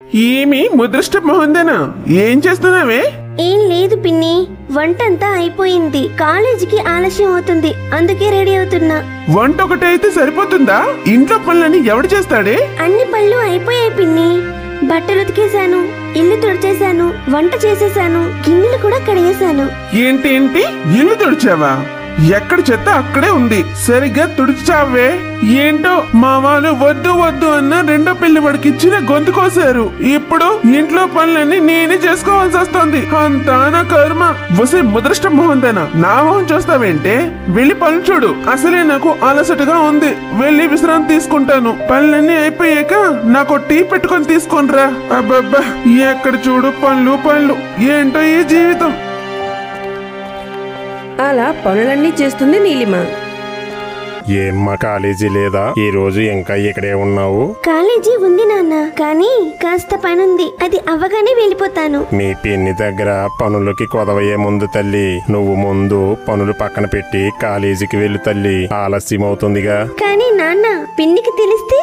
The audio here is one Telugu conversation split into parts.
ఏమి ముద్రష్ట మహందనా ఏం చేస్తున్నావే? ఏం లేదు పిన్ని, వంటంతా అయిపోయింది. కాలేజీకి ఆలస్యం అవుతుంది, అందుకే రెడీ అవుతున్నా. వంట ఒకటి అయితే సరిపోతుందా? ఇంట్లో పనులని ఎవడు చేస్తాడే? అన్ని పనులు అయిపోయాయి పిన్ని. బట్టలు ఉతికేశాను, ఇల్లు తుడిచేశాను, వంట చేసేశాను, గిన్నెలు కూడా కడిగేశాను. ఏంటి ఇల్లు తుడిచావా? ఎక్కడ చెత్త అక్కడే ఉంది, సరిగ్గా తుడిచావే. ఏంటో మా వాళ్ళు వద్దు వద్దు అన్న రెండో పెళ్లి వాడికి ఇచ్చిన గొంతు కోసారు. ఇప్పుడు ఇంట్లో పనులన్నీ నేనే చేసుకోవాల్సి వస్తుంది. అంతా నా కర్మ. వసే ముద్రష్ట మోహందనా, నా మొహం చూస్తావేంటే? వెళ్ళి పనులు చూడు. అసలే నాకు అలసటగా ఉంది, వెళ్ళి విశ్రాంతి తీసుకుంటాను. పనులన్నీ అయిపోయాక నాకు టీ పెట్టుకొని తీసుకోనరా. అబ్బబ్బా, ఎక్కడ చూడు పనులు. ఏంటో ఈ జీవితం. అలా పనులన్నీ చేస్తుంది నీలిమ. ఏమ్మా కాలేజీ లేదా? ఈ రోజు ఇంకా ఇక్కడే ఉన్నావు? కాలేజీ ఉంది నాన్న, కానీ కాస్త పనుంది, అది అవ్వగానే వెళ్ళిపోతాను. మీ పిన్ని దగ్గర పనులకి కొదవయ్యే ముందు తల్లి, నువ్వు ముందు పనులు పక్కన పెట్టి కాలేజీకి వెళ్ళు తల్లి, ఆలస్యం అవుతుందిగా. కానీ నాన్న, పిన్నికి తెలిస్తే?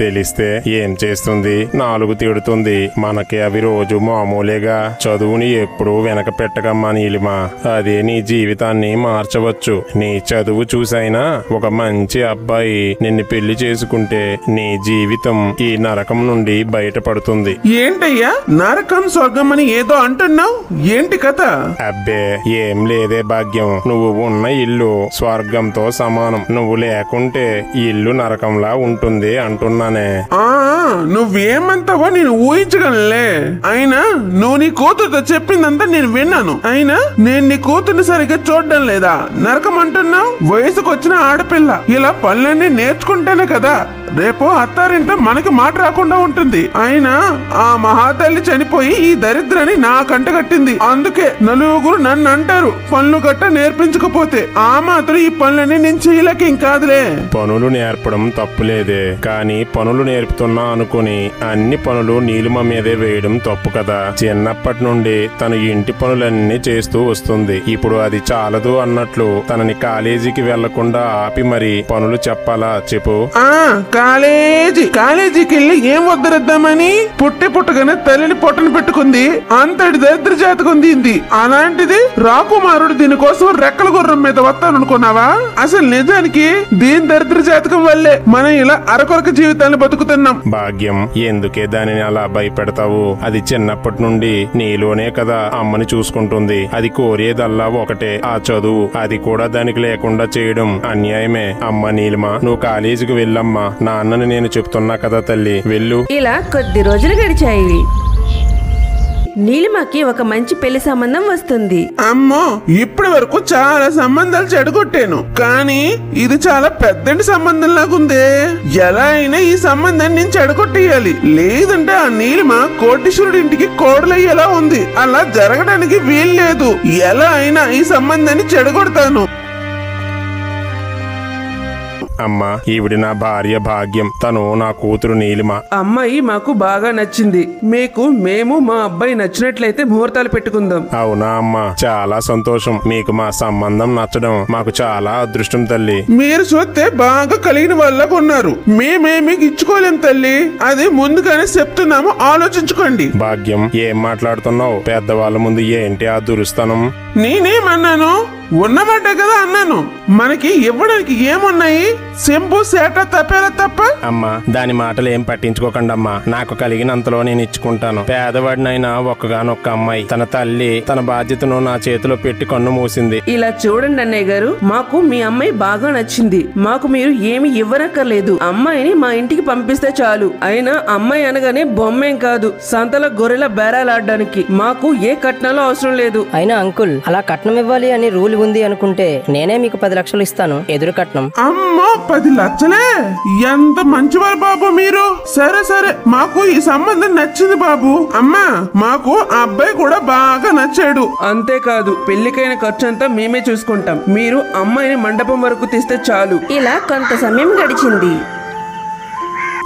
తెలిస్తే ఏం చేస్తుంది? నాలుగు తిడుతుంది. మనకి అవి రోజు మామూలేగా. చదువుని ఎప్పుడూ వెనక పెట్టకమ్మా నీలిమా, అదే నీ జీవితాన్ని మార్చవచ్చు. నీ చదువు చూసైనా ఒక మంచి అబ్బాయి నిన్ను పెళ్లి చేసుకుంటే నీ జీవితం ఈ నరకం నుండి బయటపడుతుంది. ఏంటయ్యా నరకం స్వర్గం అని ఏదో అంటున్నావు? ఏంటి కథ? అబ్బే ఏం లేదే భాగ్యం, నువ్వు ఉన్న ఇల్లు స్వర్గంతో సమానం. నువ్వు లేకుంటే ఇల్లు నరకంలా ఉంటుంది అంటున్నానే. నువ్వేమంటావో నేను ఊహించగలలే. అయినా నువ్వు నీ కూతురుతో చెప్పిందంతా నేను విన్నాను. అయినా నేను నీ కూతుర్ని సరిగ్గా చూడడం లేదా? నరకం అంటున్నావు? వయసుకు వచ్చిన ఆడపిల్ల ఇలా పనులన్నీ నేర్చుకుంటేనే కదా రేపు అత్తారింట మనకి మాట రాకుండా ఉంటుంది. అయినా ఆ మహాతల్లి చనిపోయి ఈ దరిద్రాన్ని నా కంట కట్టింది. అందుకే నలుగురు నన్ను అంటారు, పనులు గట్ట నేర్పించకపోతే. ఆ మాత్రం ఈ పనులన్నీ నేను చేయలేకేం కాదులే. పనులు నేర్పడం తప్పులేదే, కానీ పనులు నేర్పుతున్నా అనుకుని అన్ని పనులు నీలిమ మీదే వేయడం తప్పు కదా. చిన్నప్పటి నుండి తన ఇంటి పనులన్నీ చేస్తూ వస్తుంది. ఇప్పుడు అది చాలదు అన్నట్లు తనని కాలేజీకి వెళ్లకుండా ఆపి మరి పనులు చెప్పాలా చెప్పు? కాలేజీకి వెళ్ళి ఏం వద్దరిద్దామని పుట్టగానే తల్లిని పొట్టను పెట్టుకుంది. అంతటి దరిద్ర జాతకం దీంది. అలాంటిది రాకుమారుడు దీనికోసం రెక్కల గుర్రం మీద వస్తాననుకున్నావా? అసలు నిజానికి దీని దరిద్ర జాతకం వల్లే మనం ఇలా అరకొరక జీవితాన్ని బతుకుతున్నాం. భాగ్యం, ఎందుకే దానిని అలా భయపెడతావు? అది చిన్నప్పటి నుండి నీలోనే కదా అమ్మని చూసుకుంటుంది. అది కోరేదల్లా ఒకటే, ఆ చదువు. అది కూడా దానికి లేకుండా చేయడం అన్యాయమే. అమ్మ నీలిమ, నువ్వు కాలేజీకి వెళ్ళమ్మా. నాన్నని నేను చెప్తున్నా కదా తల్లి, వెళ్ళు. ఇలా కొద్ది రోజులు గడిచాయి. నీలిమకి ఒక మంచి పెళ్లి సంబంధం వస్తుంది. అమ్మో, ఇప్పటి వరకు చాలా సంబంధాలు చెడగొట్టాను, కానీ ఇది చాలా పెద్దంటి సంబంధం లాగుందే. ఎలా అయినా ఈ సంబంధాన్ని నేను చెడగొట్టేయాలి, లేదంటే ఆ నీలిమ కోటీశ్వరుడి ఇంటికి కోడలయ్యేలా ఉంది. అలా జరగడానికి వీల్లేదు. ఎలా అయినా ఈ సంబంధాన్ని చెడగొడతాను. అమ్మా, ఈవిడి నా భార్య భాగ్యం, తను నా కూతురు నీలిమ. అమ్మాయి మాకు బాగా నచ్చింది. మేము మా అబ్బాయి నచ్చినట్లయితే ముహూర్తాలు పెట్టుకుందాం. అవునా అమ్మా, చాలా సంతోషం. మీకు మా సంబంధం నచ్చడం మాకు చాలా అదృష్టం తల్లి. మీరు చూస్తే బాగా కలిగిన వాళ్ళకు ఉన్నారు. మేమేమి ఇచ్చుకోలేం తల్లి, అది ముందుగానే చెప్తున్నాము, ఆలోచించుకోండి. భాగ్యం, ఏం మాట్లాడుతున్నావు? పెద్దవాళ్ళ ముందు ఏంటి ఆ దురుస్తనం? నేనేమన్నాను? ఉన్నమాట కదా అన్నాను. మనకి ఇవ్వడానికి ఏమున్నాయి? సెంపు సేట తప్పేలా తప్ప. అమ్మా, దాని మాటలు ఏం పట్టించుకోకండి అమ్మా. నాకు కలిగినంతలో నేను ఇచ్చుకుంటాను. పేదవాడినైనా ఒక్కగానొక్క అమ్మాయి. తన తల్లి తన బాధ్యతను నా చేతిలో పెట్టి కన్ను మూసింది. ఇలా చూడండి అన్నయ్య గారు, మాకు మీ అమ్మాయి బాగా నచ్చింది. మాకు మీరు ఏమి ఇవ్వనక్కర్లేదు. అమ్మాయిని మా ఇంటికి పంపిస్తే చాలు. అయినా అమ్మాయి అనగానే బొమ్మేం కాదు, సంతల గొర్రెల బేరాలాడడానికి. మాకు ఏ కట్నాలు అవసరం లేదు. అయినా అంకుల్, అలా కట్నం ఇవ్వాలి అని రూల్ ఉంది అనుకుంటే నేనే మీకు 10 లక్షలు ఇస్తాను ఎదురు కట్నం. అమ్మో, 10 లక్షలే? ఎంత మంచివారు బాబు మీరు. సరే, మాకు ఈ సంబంధం నచ్చింది బాబు. అమ్మా, మాకు ఆ అబ్బాయి కూడా బాగా నచ్చాడు. అంతేకాదు, పెళ్లికైన ఖర్చు అంతా మేమే చూసుకుంటాం. మీరు అమ్మాయిని మండపం వరకు తీస్తే చాలు. ఇలా కొంత సమయం గడిచింది.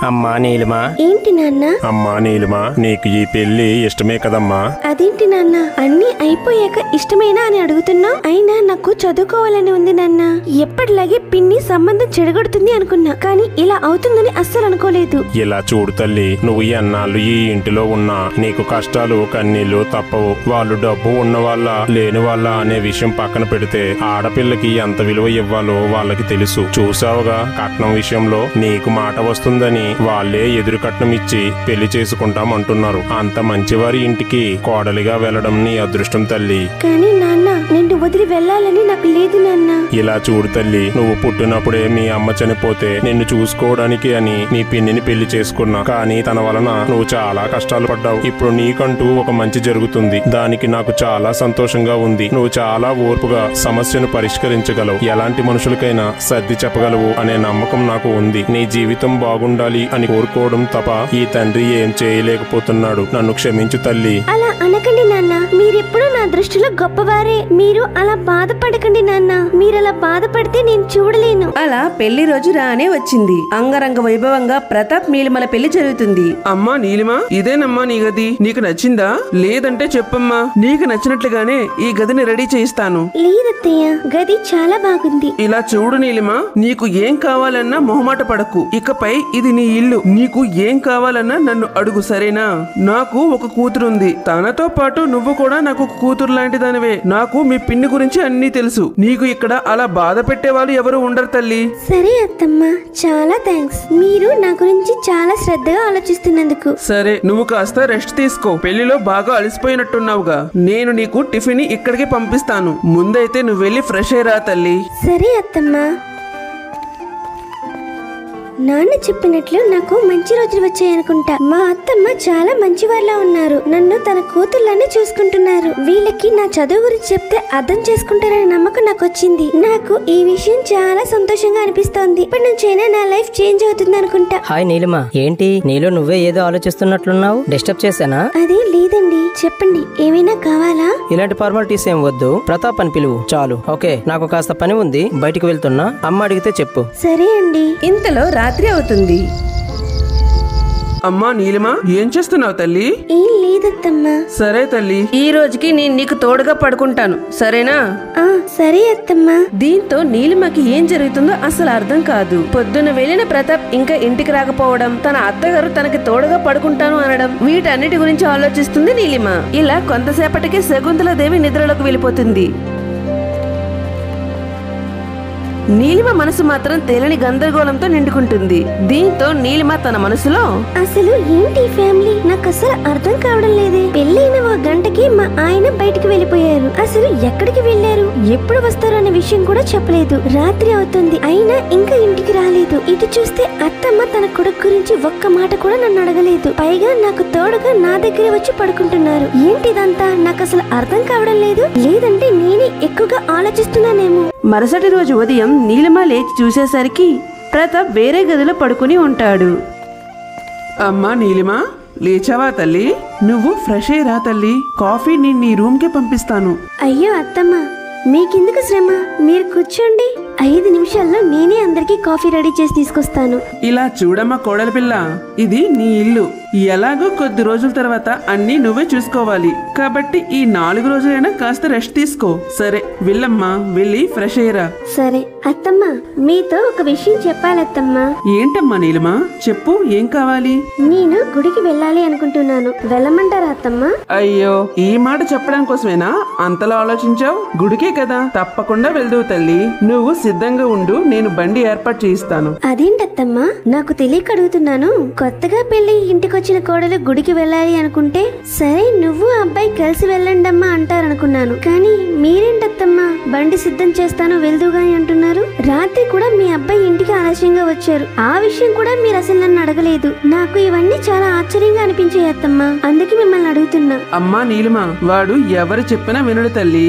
అమ్మా నీలిమా. ఏంటి నాన్న? అమ్మా నీలిమా, నీకు ఈ పెళ్లి ఇష్టమే కదమ్మా? అదేంటి నాన్న, అన్ని అయిపోయాక ఇష్టమేనా అని అడుగుతున్నావు? అయినా నాకు చదువుకోవాలని ఉంది నాన్న. ఎప్పటిలాగే పిన్ని సంబంధం చెడగొడుతుంది అనుకున్నా, కానీ ఇలా అవుతుందని అస్సలు అనుకోలేదు. ఇలా చూడు తల్లి, నువ్వు ఎన్నాళ్ళు ఈ ఇంటిలో ఉన్నా నీకు కష్టాలు కన్నీళ్లు తప్పవు. వాళ్ళు డబ్బు ఉన్న వాళ్ళ లేని వాళ్ళ అనే విషయం పక్కన పెడితే ఆడపిల్లకి ఎంత విలువ ఇవ్వాలో వాళ్ళకి తెలుసు. చూసావుగా, కట్నం విషయంలో నీకు మాట వస్తుందని వాళ్ళే ఎదురు కట్నం ఇచ్చి పెళ్లి చేసుకుంటాం అంటున్నారు. అంత మంచివారి ఇంటికి కోడలిగా వెళ్ళడం నీ అదృష్టం తల్లి. కానీ నాన్న, నిన్ను వదిలి వెళ్ళాలని నాకు లేదు నాన్న. ఇలా చూడు తల్లి, నువ్వు పుట్టినప్పుడే మీ అమ్మ చనిపోతే నిన్ను చూసుకోవడానికి అని మీ పిన్నిని పెళ్లి చేసుకున్నా. కానీ తన వలన నువ్వు చాలా కష్టాలు పడ్డావు. ఇప్పుడు నీకంటూ ఒక మంచి జరుగుతుంది. దానికి నాకు చాలా సంతోషంగా ఉంది. నువ్వు చాలా ఓర్పుగా సమస్యను పరిష్కరించగలవు. ఎలాంటి మనుషులకైనా సర్ది చెప్పగలవు అనే నమ్మకం నాకు ఉంది. నీ జీవితం బాగుండాలి అని కోరుకోవడం తప్ప ఈ తండ్రి ఏం చేయలేకపోతున్నాడు. నన్ను క్షమించు తల్లి. అలా అనకండి నాన్న, మీరెప్పుడు నా దృష్టిలో గొప్పవారే. మీరు అలా బాధపడకండి నాన్న. మీరలా బాధపడితే నేను చూడలేను. అలా పెళ్లి రోజు రానే వచ్చింది. అంగరంగ వైభవంగా ప్రతాప్ నీలిమల పెళ్లి జరుగుతుంది. అమ్మా నీలిమా, ఇదేనమ్మా నీ గది. నీకు నచ్చిందా? లేదంటే చెప్పమ్మా, నీకు నచ్చినట్లుగానే ఈ గదిని రెడీ చేయిస్తాను. లేదత్తయ్య, గది చాలా బాగుంది. ఇలా చూడు నీలిమా, నీకు ఏం కావాలన్నా మొహమాట పడకు. ఇకపై ఇది నీ ఇల్లు. నీకు ఏం కావాలన్నా నన్ను అడుగు, సరేనా? నాకు ఒక కూతురుంది. తనతో పాటు నువ్వు కూడా నాకు ఒక కూతురు లాంటిదానివే. నాకు మీ పిన్ని గురించి అన్నీ తెలుసు. నీకు ఇక్కడ అలా బాధ పెట్టే వాళ్ళు ఎవరు ఉండరు తల్లి. సరే అత్తమ్మ, చాలా థ్యాంక్స్. మీరు నా గురించి చాలా శ్రద్ధగా ఆలోచిస్తున్నందుకు. సరే, నువ్వు కాస్త రెస్ట్ తీసుకో. పెళ్లిలో బాగా అలసిపోయినట్టున్నావుగా. నేను నీకు టిఫిన్ ఇక్కడికి పంపిస్తాను. ముందైతే నువ్వు వెళ్ళి ఫ్రెష్ అయ్యరా తల్లి. సరే అత్తమ్మ. నాన్న చెప్పినట్లు నాకు మంచి రోజులు వచ్చాయనుకుంటా. మా అత్తమ్మ చాలా మంచివాళ్ళ ఉన్నారు. నన్ను తన కూతుర్లానే చూసుకుంటున్నారు. వీళ్ళకి నా చదువు గురించి చెప్తే అర్థం చేసుకుంటారనే నమ్మకం నాకు వచ్చింది. నాకు ఈ విషయం చాలా సంతోషంగా అనిపిస్తోంది. ఇప్పటి నుంచైనా నా లైఫ్ చేంజ్ అవుతుంది అనుకుంటా. హాయ్ నీలిమా, ఏంటి నీలో నువ్వే ఏదో ఆలోచిస్తున్నట్లున్నావు? డిస్టర్బ్ చేశానా? అదే లేదండి, చెప్పండి, ఏమైనా కావాలా? ఇలాంటి ఫార్మాలిటీస్ ఏం వద్దు. ప్రతాప్ అని పిలువు చాలు. ఓకే, నాకు కాస్త పని ఉంది, బయటికి వెళ్తున్నా. అమ్మ అడిగితే చెప్పు. సరే అండి. ఇంతలో రాత్రి అవుతుంది. అమ్మా నీలిమా, ఏం చేస్తున్నావు తల్లి? ఏం లేదత్తమ్మా. సరే తల్లి. ఈ రోజుకి నేను నీకు తోడుగా పడుకుంటాను, సరేనా? సరే అత్తమ్మా. దీంతో నీలిమకి ఏం జరుగుతుందో అసలు అర్థం కాదు. పొద్దున వెళ్ళిన ప్రతాప్ ఇంకా ఇంటికి రాకపోవడం, తన అత్తగారు తనకి తోడుగా పడుకుంటాను అనడం, వీటన్నిటి గురించి ఆలోచిస్తుంది నీలిమ. ఇలా కొంతసేపటికి శకుంతలాదేవి నిద్రలోకి వెళ్ళిపోతుంది. నీలిమ మనసు మాత్రం తెలియని గందరగోళంతో నిండుకుంటుంది. దీంతో నీలిమ తన మనసులో, అసలు ఏంటి ఫ్యామిలీ, నాకు అసలు అర్థం కావడం లేదే. పెళ్ళైన ఒక గంటకి మా ఆయన బయటికి వెళ్ళిపోయారు. అసలు ఎక్కడికి వెళ్ళారు, ఎప్పుడు వస్తారు అనే విషయం కూడా చెప్పలేదు. రాత్రి అవుతుంది, అయినా ఇంకా ఇంటికి రాలేదు. ఇటు చూస్తే అత్తమ్మ తన కొడుకు గురించి ఒక్క మాట కూడా నన్ను అడగలేదు. పైగా నాకు తోడుగా నా దగ్గరే వచ్చి పడుకుంటున్నారు. ఏంటిదంతా నాకు అసలు అర్థం కావడం లేదు. లేదంటే నేనే ఎక్కువగా ఆలోచిస్తున్నానేమో. మరుసటి రోజు ఉదయం నీలిమ లేచి చూసేసరికి ప్రతాప్ వేరే గదిలో పడుకుని ఉంటాడు. అమ్మా నీలిమా, లేచావా తల్లి? నువ్వు ఫ్రెష్ అయ్యిరా తల్లి. కాఫీ నేను నీ రూమ్ కి పంపిస్తాను. అయ్యో అత్తమ్మ, మీకెందుకు శ్రమ, మీరు కూర్చోండి. 5 నిమిషాల్లో నేనే అందరికీ కాఫీ రెడీ చేసి తీసుకొస్తాను. ఇలా చూడమ్మా కోడలి పిల్ల, ఇది నీ ఇల్లు. ఎలాగో కొద్ది రోజుల తర్వాత అన్నీ నువ్వే చూసుకోవాలి. కాబట్టి ఈ 4 రోజులైనా కాస్త రెస్ట్ తీసుకో. సరే వెళ్ళమ్మా, వెళ్ళి ఫ్రెష్ అయ్యరా. సరే అత్తమ్మ, మీతో ఒక విషయం చెప్పాలత్తమ్మా. ఏంటమ్మా నీలిమా, చెప్పు, ఏం కావాలి? నేను గుడికి వెళ్ళాలి అనుకుంటున్నాను, వెళ్ళమంటారా అత్తమ్మ? అయ్యో, ఈ మాట చెప్పడం కోసమేనా అంతలా ఆలోచించావు? గుడికే కదా, తప్పకుండా వెళ్దువు తల్లి. నువ్వు సిద్ధంగా ఉండు, నేను బండి ఏర్పాటు చేయిస్తాను. అదేంటత్తమ్మా, నాకు తెలియక అడుగుతున్నాను. కొత్తగా పెళ్లి ఇంటికి వచ్చిన కోడలు గుడికి వెళ్ళాలి అనుకుంటే సరే నువ్వు అబ్బాయి కలిసి వెళ్ళండమ్మా అంటారనుకున్నాను. కానీ మీరేంటత్తమ్మా బండి సిద్ధం చేస్తాను వెళ్దుగాని అంటున్నారు. రాత్రి కూడా మీ అబ్బాయి ఇంటికి ఆలస్యంగా వచ్చారు. ఆ విషయం కూడా మీరు అసలు నన్ను అడగలేదు. నాకు ఇవన్నీ చాలా ఆశ్చర్యంగా అనిపించాయి అత్తమ్మా, అందుకే మిమ్మల్ని అడుగుతున్నా. అమ్మా నీలిమా, వాడు ఎవరు చెప్పినా వినడు తల్లి.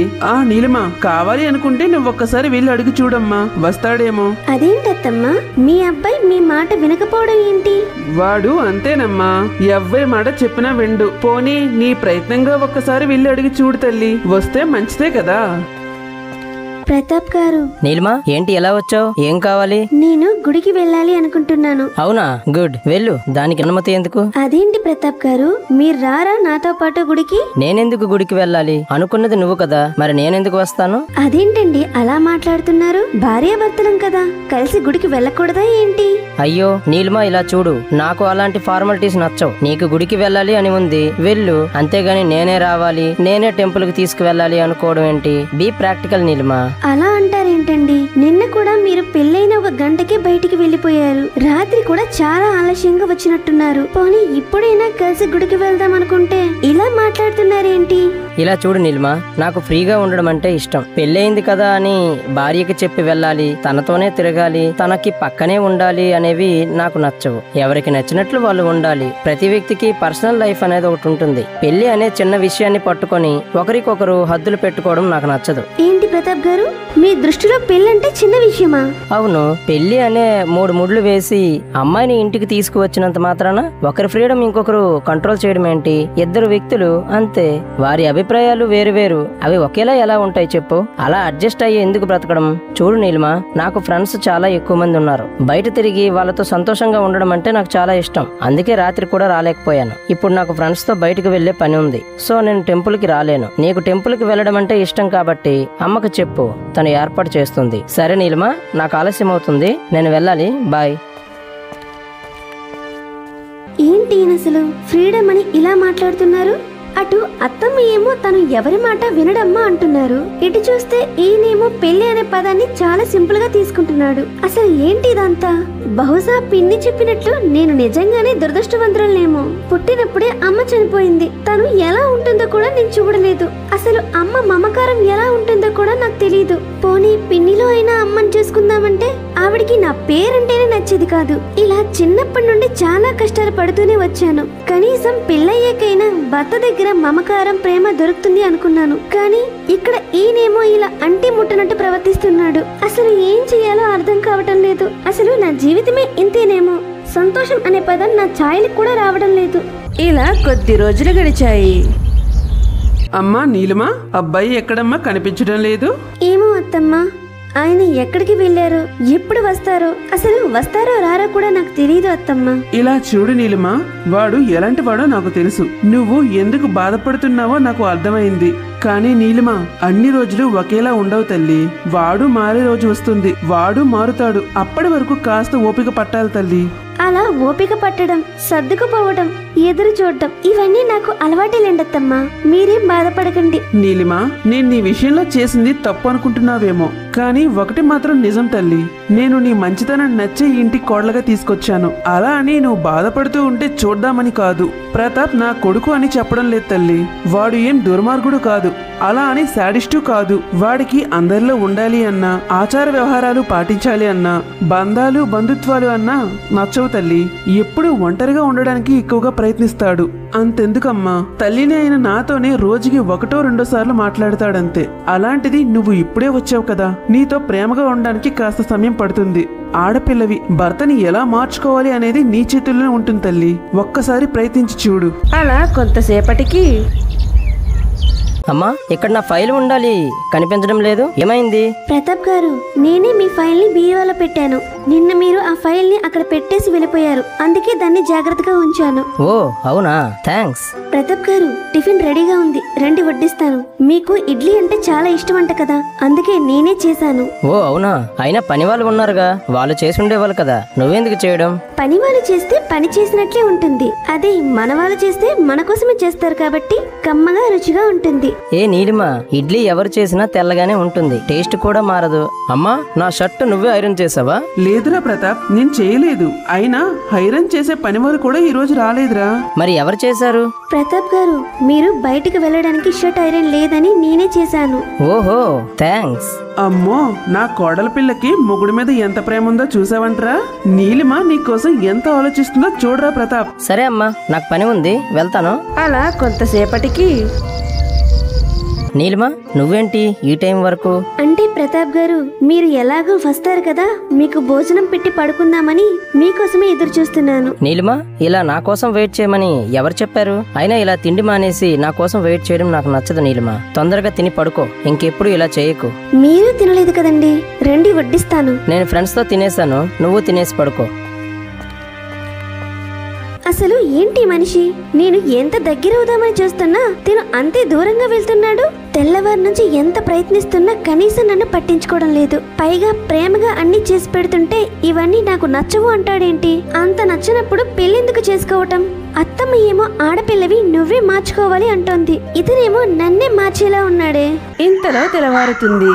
నీలిమా, కావాలి అనుకుంటే నువ్వు ఒక్కసారి వెళ్ళి అడుగు చూడమ్మా, వస్తాడేమో. అదేంటత్తమ్మా, మీ అబ్బాయి మీ మాట వినకపోవడం ఏంటి? వాడు అంతేనమ్మా, ఎవ్వరి మాట చెప్పినా విండు. పోనీ నీ ప్రయత్నంగా ఒక్కసారి వెళ్ళి అడిగి చూడు తల్లి, వస్తే మంచిదే కదా. ప్రతాప్ గారు, నీలిమా ఏంటి ఎలా వచ్చావు? ఏం కావాలి? నేను గుడికి వెళ్ళాలి అనుకుంటున్నాను. అవునా, గుడ్, వెళ్ళు. దానికి అనుమతి ఎందుకు? అదేంటి ప్రతాప్ గారు, మీరు రారా నాతో పాటు గుడికి? నేనెందుకు గుడికి వెళ్ళాలి? అనుకున్నది నువ్వు కదా, మరి నేనెందుకు వస్తాను? అదేంటండి అలా మాట్లాడుతున్నారు? భార్యాభర్తలం కదా, కలిసి గుడికి వెళ్ళకూడదా ఏంటి? అయ్యో నీలిమా, ఇలా చూడు, నాకు అలాంటి ఫార్మాలిటీస్ నచ్చవు. నీకు గుడికి వెళ్ళాలి అని ఉంది, వెళ్ళు. అంతేగాని నేనే రావాలి, నేనే టెంపుల్ కి తీసుకువెళ్ళాలి అనుకోవడం ఏంటి? Be practical Neelima. అలా అంటారేంటండి? నిన్న కూడా మీరు పెళ్ళైన 1 గంటకే బయటికి వెళ్ళిపోయారు. రాత్రి కూడా చాలా ఆలస్యంగా వచ్చినట్టున్నారు. పోనీ ఇప్పుడైనా కలిసి గుడికి వెళ్దాం అనుకుంటే ఇలా మాట్లాడుతున్నారేంటి? ఇలా చూడు నీలిమా, నాకు ఫ్రీగా ఉండడం అంటే ఇష్టం. పెళ్ళయింది కదా అని భార్యకి చెప్పి వెళ్ళాలి, తనతోనే తిరగాలి, తనకి పక్కనే ఉండాలి అనేవి నాకు నచ్చవు. ఎవరికి నచ్చినట్లు వాళ్ళు ఉండాలి. ప్రతి వ్యక్తికి పర్సనల్ లైఫ్ అనేది ఒకటి ఉంటుంది. పెళ్లి అనే చిన్న విషయాన్ని పట్టుకొని ఒకరికొకరు హద్దులు పెట్టుకోవడం నాకు నచ్చదు. ఏంటి ప్రతాప్ గారు, మీ దృష్టిలో పెళ్ళంటే చిన్న విషయమా? అవును, పెళ్లి అనే 3 ముడ్లు వేసి అమ్మాయిని ఇంటికి తీసుకువచ్చినంత మాత్రాన ఒకరి ఫ్రీడమ్ ఇంకొకరు కంట్రోల్ చేయడం ఏంటి? 2 వ్యక్తులు అంతే, వారి అభిప్రాయాలు వేరు, అవి ఒకేలా ఎలా ఉంటాయి చెప్పు? అలా అడ్జస్ట్ అయ్యి ఎందుకు బ్రతకడం? చూడు నీలిమా, నాకు ఫ్రెండ్స్ చాలా ఎక్కువ మంది ఉన్నారు. బయట తిరిగి వాళ్ళతో సంతోషంగా ఉండడం అంటే నాకు చాలా ఇష్టం. అందుకే రాత్రి కూడా రాలేకపోయాను. ఇప్పుడు నాకు ఫ్రెండ్స్ తో బయటకు వెళ్లే పని ఉంది, సో నేను టెంపుల్ కి రాలేను. నీకు టెంపుల్ కి వెళ్ళడం అంటే ఇష్టం కాబట్టి అమ్మకు చెప్పు, తను ఏర్పాటు చేస్తుంది. సరే నీలిమా, నాకు ఆలస్యం అవుతుంది, నేను వెళ్ళాలి, బాయ్. ఏంటి ఈయన అసలు ఫ్రీడమ్ అని ఇలా మాట్లాడుతున్నారు? అటు అత్తమ్మ ఏమో తను ఎవరి మాట వినడమ్మా అంటున్నారు, ఇటు చూస్తే ఈయనేమో పెళ్లి అనే పదాన్ని చాలా సింపుల్ గా తీసుకుంటున్నాడు. అసలు ఏంటి ఇదంతా? బహుశా పిన్ని చెప్పినట్లు నేను నిజంగానే దురదృష్టవంతురాలేమో. పుట్టినప్పుడే అమ్మ చనిపోయింది. తను ఎలా ఉంటుందో కూడా నేను చూడలేదు. అసలు అమ్మ మమకారం ఎలా ఉంటుందో కూడా నాకు తెలియదు. పోనీ పిన్నిలో అయినా అమ్మని చూసుకుందామంటే ఆవిడికి నా పేరంటేనే నచ్చేది కాదు. ఇలా చిన్నప్పటి నుండి చాలా కష్టాలు పడుతూనే వచ్చాను. కనీసం పెళ్ళయ్యాకైనా భర్త దగ్గర మమకారం ప్రేమ దొరుకుతుంది అనుకున్నాను. కానీ ఇక్కడ ఈయనేమో ఇలా అంటి ముట్టనట్టు ప్రవర్తిస్తున్నాడు. అసలు ఏం చెయ్యాలో అర్థం కావటం లేదు. అసలు నా జీవితమే ఇంతేనేమో. సంతోషం అనే పదం నా ఛాయలకు కూడా రావడం లేదు. ఇలా కొద్ది రోజులు గడిచాయి. అమ్మా నీలిమా, అబ్బాయి ఎక్కడమ్మా కనిపించడం లేదు? ఏమో అత్తమ్మా, ఆయన ఎక్కడికి వెళ్ళారో, ఎప్పుడు వస్తారో, అసలు వస్తారో రారో కూడా నాకు తెలియదు అత్తమ్మా. ఇలా చూడు నీలిమా, వాడు ఎలాంటి వాడో నాకు తెలుసు. నువ్వు ఎందుకు బాధపడుతున్నావో నాకు అర్థమైంది. కానీ నీలిమా, అన్ని రోజులు ఒకేలా ఉండవు తల్లి. వాడు మారే రోజు వస్తుంది, వాడు మారుతాడు. అప్పటి వరకు కాస్త ఓపిక పట్టాలి తల్లి. అలా ఓపిక పట్టడం, సర్దుకుపోవడం, ఎదురు చూడటం ఇవన్నీ నాకు అలవాటేలేండత్తమ్మా. మీరేం బాధపడకండి. నీలిమా, నేను నీ విషయంలో చేసింది తప్పు అనుకుంటున్నావేమో, కానీ ఒకటి మాత్రం నిజం తల్లి. నేను నీ మంచితనం నచ్చే ఇంటి కోడలుగా తీసుకొచ్చాను. అలా అని నువ్వు బాధపడుతూ ఉంటే చూద్దామని కాదు. ప్రతాప్ నా కొడుకు అని చెప్పడం లేదు తల్లి. వాడు ఏం దుర్మార్గుడు కాదు, అలా అని శాడిస్టు కాదు. వాడికి అందరిలో ఉండాలి అన్నా, ఆచార వ్యవహారాలు పాటించాలి అన్నా, బంధాలు బంధుత్వాలు అన్నా నచ్చవు తల్లి. ఎప్పుడు ఒంటరిగా ఉండడానికి ఎక్కువగా ప్రయత్నిస్తాడు. అంతెందుకమ్మా, తల్లిని అయిన నాతోనే రోజుకి 1-2 సార్లు మాట్లాడతాడంతే. అలాంటిది నువ్వు ఇప్పుడే వచ్చావు కదా, నీతో ప్రేమగా ఉండడానికి కాస్త సమయం పడుతుంది. ఆడపిల్లవి భర్తని ఎలా మార్చుకోవాలి అనేది నీ చేతుల్లోనే ఉంటుంది తల్లి. ఒక్కసారి ప్రయత్నించి చూడు. అలా కొంతసేపటికి అమ్మా, ఇక్కడ నా ఫైల్ ఉండాలి, కనిపించడం లేదు, ఏమైంది? ప్రతాప్ గారు, నేనే మీ ఫైల్ ని బీరువాలో పెట్టాను. నిన్న మీరు ఆ ఫైల్ ని అక్కడ పెట్టేసి వెళ్ళిపోయారు. అందుకే దాన్ని జాగ్రత్తగా ఉంచాను. ఓ అవునా, థ్యాంక్స్. ప్రతాప్ గారు, టిఫిన్ రెడీగా ఉంది, రండి వడ్డిస్తాను. మీకు ఇడ్లీ అంటే చాలా ఇష్టం అంట కదా, అందుకే నేనే చేశాను. ఓ అవునా, అయినా పని వాళ్ళు ఉన్నారుగా, వాళ్ళు చేసి ఉండేవాళ్ళు కదా, నువ్వెందుకు చేయడం? పని వాళ్ళు చేస్తే పని చేసినట్లే ఉంటుంది. అదే మన వాళ్ళు చేస్తే మన కోసమే చేస్తారు కాబట్టి కమ్మగా రుచిగా ఉంటుంది. ఏ నీలిమా, ఇడ్లీ ఎవరు చేసినా తెల్లగానే ఉంటుంది, టేస్ట్ కూడా మారదు. అమ్మా, నా షర్ట్ నువ్వే ఐరన్ చేసావా? లేదురా ప్రతాప్, నేను చేయలేదు. అయినా ఐరన్ చేసే పని వాళ్ళు కూడా ఈ రోజు రాలేదురా. మరి ఎవరు చేశారు? ప్రతాప్ గారు, మీరు బయటికి వెళ్ళడానికి షర్ట్ ఐరన్ లేదని నేనే చేశాను. ఓహో, థ్యాంక్స్. అమ్మో, నా కోడల పిల్లకి మొగుడి మీద ఎంత ప్రేమ ఉందో చూసావంటరా? నీలిమ నీకోసం ఎంత ఆలోచిస్తుందో చూడరా ప్రతాప్. సరే అమ్మా, నాకు పని ఉంది, వెళ్తాను. అలా కొంతసేపటికి నీలిమా నువ్వేంటి ఈ టైం వరకు? అంటే ప్రతాప్ గారు, మీరు ఎలాగో వస్తారు కదా, మీకు భోజనం పెట్టి పడుకుందామని మీకోసమే ఎదురు చూస్తున్నాను. నీలిమా ఇలా నా కోసం వెయిట్ చేయమని ఎవరు చెప్పారు? అయినా ఇలా తిండి మానేసి నా కోసం వెయిట్ చేయడం నాకు నచ్చదు నీలిమా. తొందరగా తిని పడుకో, ఇంకెప్పుడు ఇలా చేయకు. మీరు తినలేదు కదండి, రండి వడ్డిస్తాను. నేను ఫ్రెండ్స్ తో తినేసాను, నువ్వు తినేసి పడుకో. అసలు ఏంటి మనిషి, నేను ఎంత దగ్గర అవుదామని చూస్తున్నా తిను అంతే దూరంగా వెళ్తున్నాడు. తెల్లవారి నుంచి ఎంత ప్రయత్నిస్తున్నా కనీసం నన్ను పట్టించుకోవడం లేదు. పైగా ప్రేమగా అన్ని చేసి పెడుతుంటే ఇవన్నీ నాకు నచ్చవు అంటాడేంటి? అంత నచ్చినప్పుడు పెళ్ళెందుకు చేసుకోవటం? అత్తమ్మ ఏమో ఆడపిల్లవి నువ్వే మార్చుకోవాలి అంటోంది, ఇతనేమో నన్నే మార్చేలా ఉన్నాడే. ఇంతలో తెల్లవారుతుంది.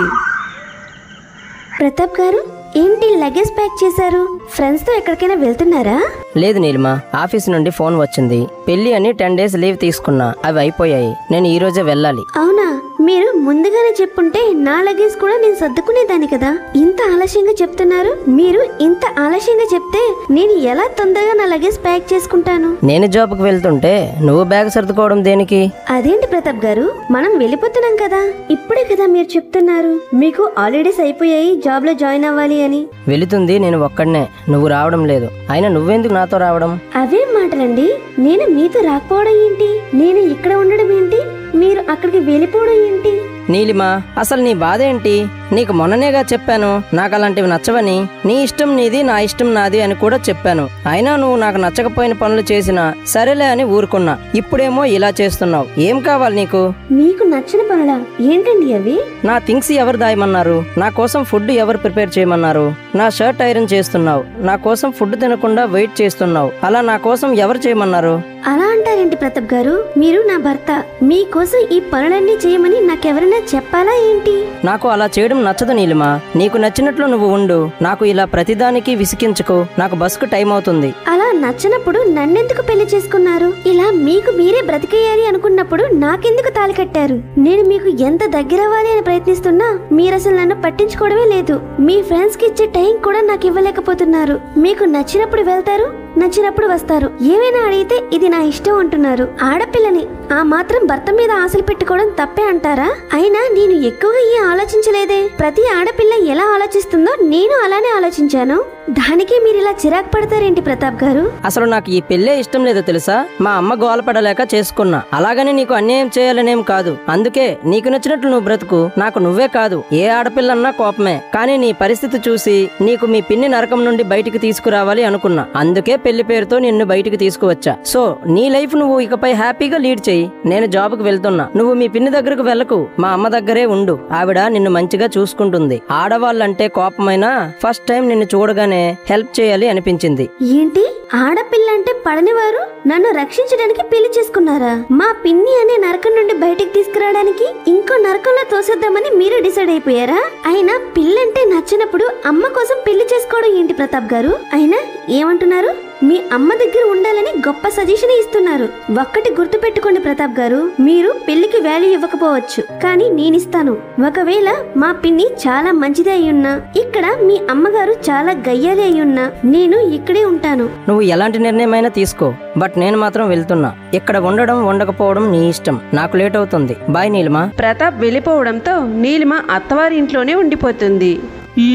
ప్రతాప్ గారు, ఏంటి లగేజ్ ప్యాక్ చేశారు? ఫ్రెండ్స్ తో ఎక్కడికైనా వెళ్తున్నారా? లేదు నీలిమా, ఆఫీస్ నుండి ఫోన్ వచ్చింది. పెళ్లి అని 10 days లీవ్ తీసుకున్నా, అవి అయిపోయాయి. నేను ఈ రోజే వెళ్ళాలి. అవునా? మీరు ముందుగానే చెప్పుంటే నా లగేజ్ కూడా నేను సర్దుకునేదాన్ని కదా. ఇంత ఆలస్యంగా చెప్తున్నారు. మీరు ఇంత ఆలస్యంగా చెప్తే నేను ఎలా తొందరగా నా లగేజ్ ప్యాక్ చేసుకుంటాను? నేను జాబ్కి వెళ్తుంటే నువ్వు బ్యాగ్ సర్దుకోవడం దేనికి? అదేంటి ప్రతాప్ గారు, మనం వెళ్ళిపోతున్నాం కదా, ఇప్పుడే కదా మీరు చెప్తున్నారు మీకు హాలిడేస్ అయిపోయాయి, జాబ్ లో జాయిన్ అవ్వాలి అని. వెళుతుంది నేను ఒక్కడనే, నువ్వు రావడం లేదు. అయినా నువ్వెందుకు నాతో రావడం? అవేం మాటలండి, నేను మీతో రాకపోవడం ఏంటి, నేను ఇక్కడ ఉండడం ఏంటి, మీరు అక్కడికి వెళ్ళిపోవడం ఏంటి? నీలిమా, అసలు నీ బాధ ఏంటి? నీకు మొన్ననేగా చెప్పాను నాకు అలాంటివి నచ్చవని. నీ ఇష్టం నీది, నా ఇష్టం నాది అని కూడా చెప్పాను. అయినా నువ్వు నాకు నచ్చకపోయిన పనులు చేసినా సరేలే అని ఊరుకున్నా. ఇప్పుడేమో ఇలా చేస్తున్నావు. ఏం కావాలి నీకు? మీకు నచ్చిన పనులా? ఏంటండి అవి? నా థింగ్స్ ఎవరు దాయమన్నారు? నా కోసం ఫుడ్ ఎవరు ప్రిపేర్ చేయమన్నారు? నా షర్ట్ ఐరన్ చేస్తున్నావు, నా కోసం ఫుడ్ తినకుండా వెయిట్ చేస్తున్నావు. అలా నా కోసం ఎవరు చేయమన్నారు? అలా అంటారేంటి ప్రతాప్ గారు? మీరు నా భర్త, మీకోసం ఈ పనులన్నీ చేయమని నాకెవరైనా చెప్పాలా ఏంటి? నాకు అలా చేయడం నచ్చదు నీలిమా. నీకు నచ్చినట్లు నువ్వు ఉండు, నాకు ఇలా ప్రతిదానికి విసికించుకో. నాకు బస్కు టైం అవుతుంది. అలా నచ్చినప్పుడు నన్నెందుకు పెళ్లి చేసుకున్నారు? ఇలా మీకు మీరే బ్రతికేయాలి అనుకున్నప్పుడు నాకెందుకు తాళి కట్టారు? నేను మీకు ఎంత దగ్గర అవ్వాలి అని ప్రయత్నిస్తున్నా మీరసలు నన్ను పట్టించుకోవడమే లేదు. మీ ఫ్రెండ్స్ కి ఇచ్చే టైం కూడా నాకు ఇవ్వలేకపోతున్నారు. మీకు నచ్చినప్పుడు వెళ్తారు, నచ్చినప్పుడు వస్తారు. ఏమైనా అడిగితే ఇది నా ఇష్టం అంటున్నారు. ఆడపిల్లని ఆ మాత్రం భర్త మీద ఆశలు పెట్టుకోవడం తప్పే అంటారా? అయినా నేను ఎక్కువగా ఆలోచించలేదే. ప్రతి ఆడపిల్ల ఎలా ఆలోచిస్తుందో నేను అలానే ఆలోచించాను. దానికే మీరు ఇలా చిరాకు పడతారేంటి ప్రతాప్ గారు? అసలు నాకు ఈ పెళ్ళే ఇష్టం లేదు తెలుసా. మా అమ్మ గోలపడలేక చేసుకున్నా. అలాగని నీకు అన్యాయం చేయాలనేం కాదు. అందుకే నీకు నచ్చినట్లు నువ్వు బ్రతుకు. నాకు నువ్వే కాదు, ఏ ఆడపిల్లన్నా కోపమే. కానీ నీ పరిస్థితి చూసి నీకు మీ పిన్ని నరకం నుండి బయటికి తీసుకురావాలి అనుకున్నా. అందుకే పెళ్లి పేరుతో నిన్ను బయటికి తీసుకువచ్చా. సో నీ లైఫ్ నువ్వు ఇకపై హ్యాపీగా లీడ్ చేయి. నేను జాబ్కి వెళ్తున్నా, నువ్వు మీ పిన్ని దగ్గరకు వెళ్ళకు. మా అమ్మ దగ్గరే ఉండు, ఆవిడ నిన్ను మంచిగా చూసుకుంటుంది. ఆడవాళ్ళంటే కోపమైనా ఫస్ట్ టైం నిన్ను చూడగానే హెల్ప్ చేయాలి అనిపించింది. ఏంటి, ఆడపిల్లంటే పడనివారు నన్ను రక్షించడానికి పెళ్లి చేసుకున్నారా? మా పిన్ని అనే నరకం నుండి బయటికి తీసుకురావడానికి ఇంకో నరకంలో తోసేద్దామని మీరు డిసైడ్ అయిపోయారా? అయినా పిల్లంటే నచ్చినప్పుడు అమ్మ కోసం పెళ్లి చేసుకోవడం ఏంటి ప్రతాప్ గారు? అయినా ఏమంటున్నారు? మీ అమ్మ దగ్గర ఉండాలని గొప్ప సజెషన్ ఇస్తున్నారు. ఒక్కటి గుర్తు పెట్టుకోండి ప్రతాప్ గారు, మీరు పెళ్లికి వాల్యూ ఇవ్వకపోవచ్చు, కానీ నేనిస్తాను. ఒకవేళ మా పిన్ని చాలా మంచిదే అయ్యున్నా, ఇక్కడ మీ అమ్మగారు చాలా గయ్యాలి అయ్యున్నా, నేను ఇక్కడే ఉంటాను. నువ్వు ఎలాంటి నిర్ణయమైనా తీసుకో, బట్ నేను మాత్రం వెళ్తున్నా. ఇక్కడ ఉండడం ఉండకపోవడం నీ ఇష్టం. నాకు లేట్ అవుతుంది. బాయ్ నీలిమా. ప్రతాప్ వెళ్ళిపోవడంతో నీలిమ అత్తవారి ఇంట్లోనే ఉండిపోతుంది.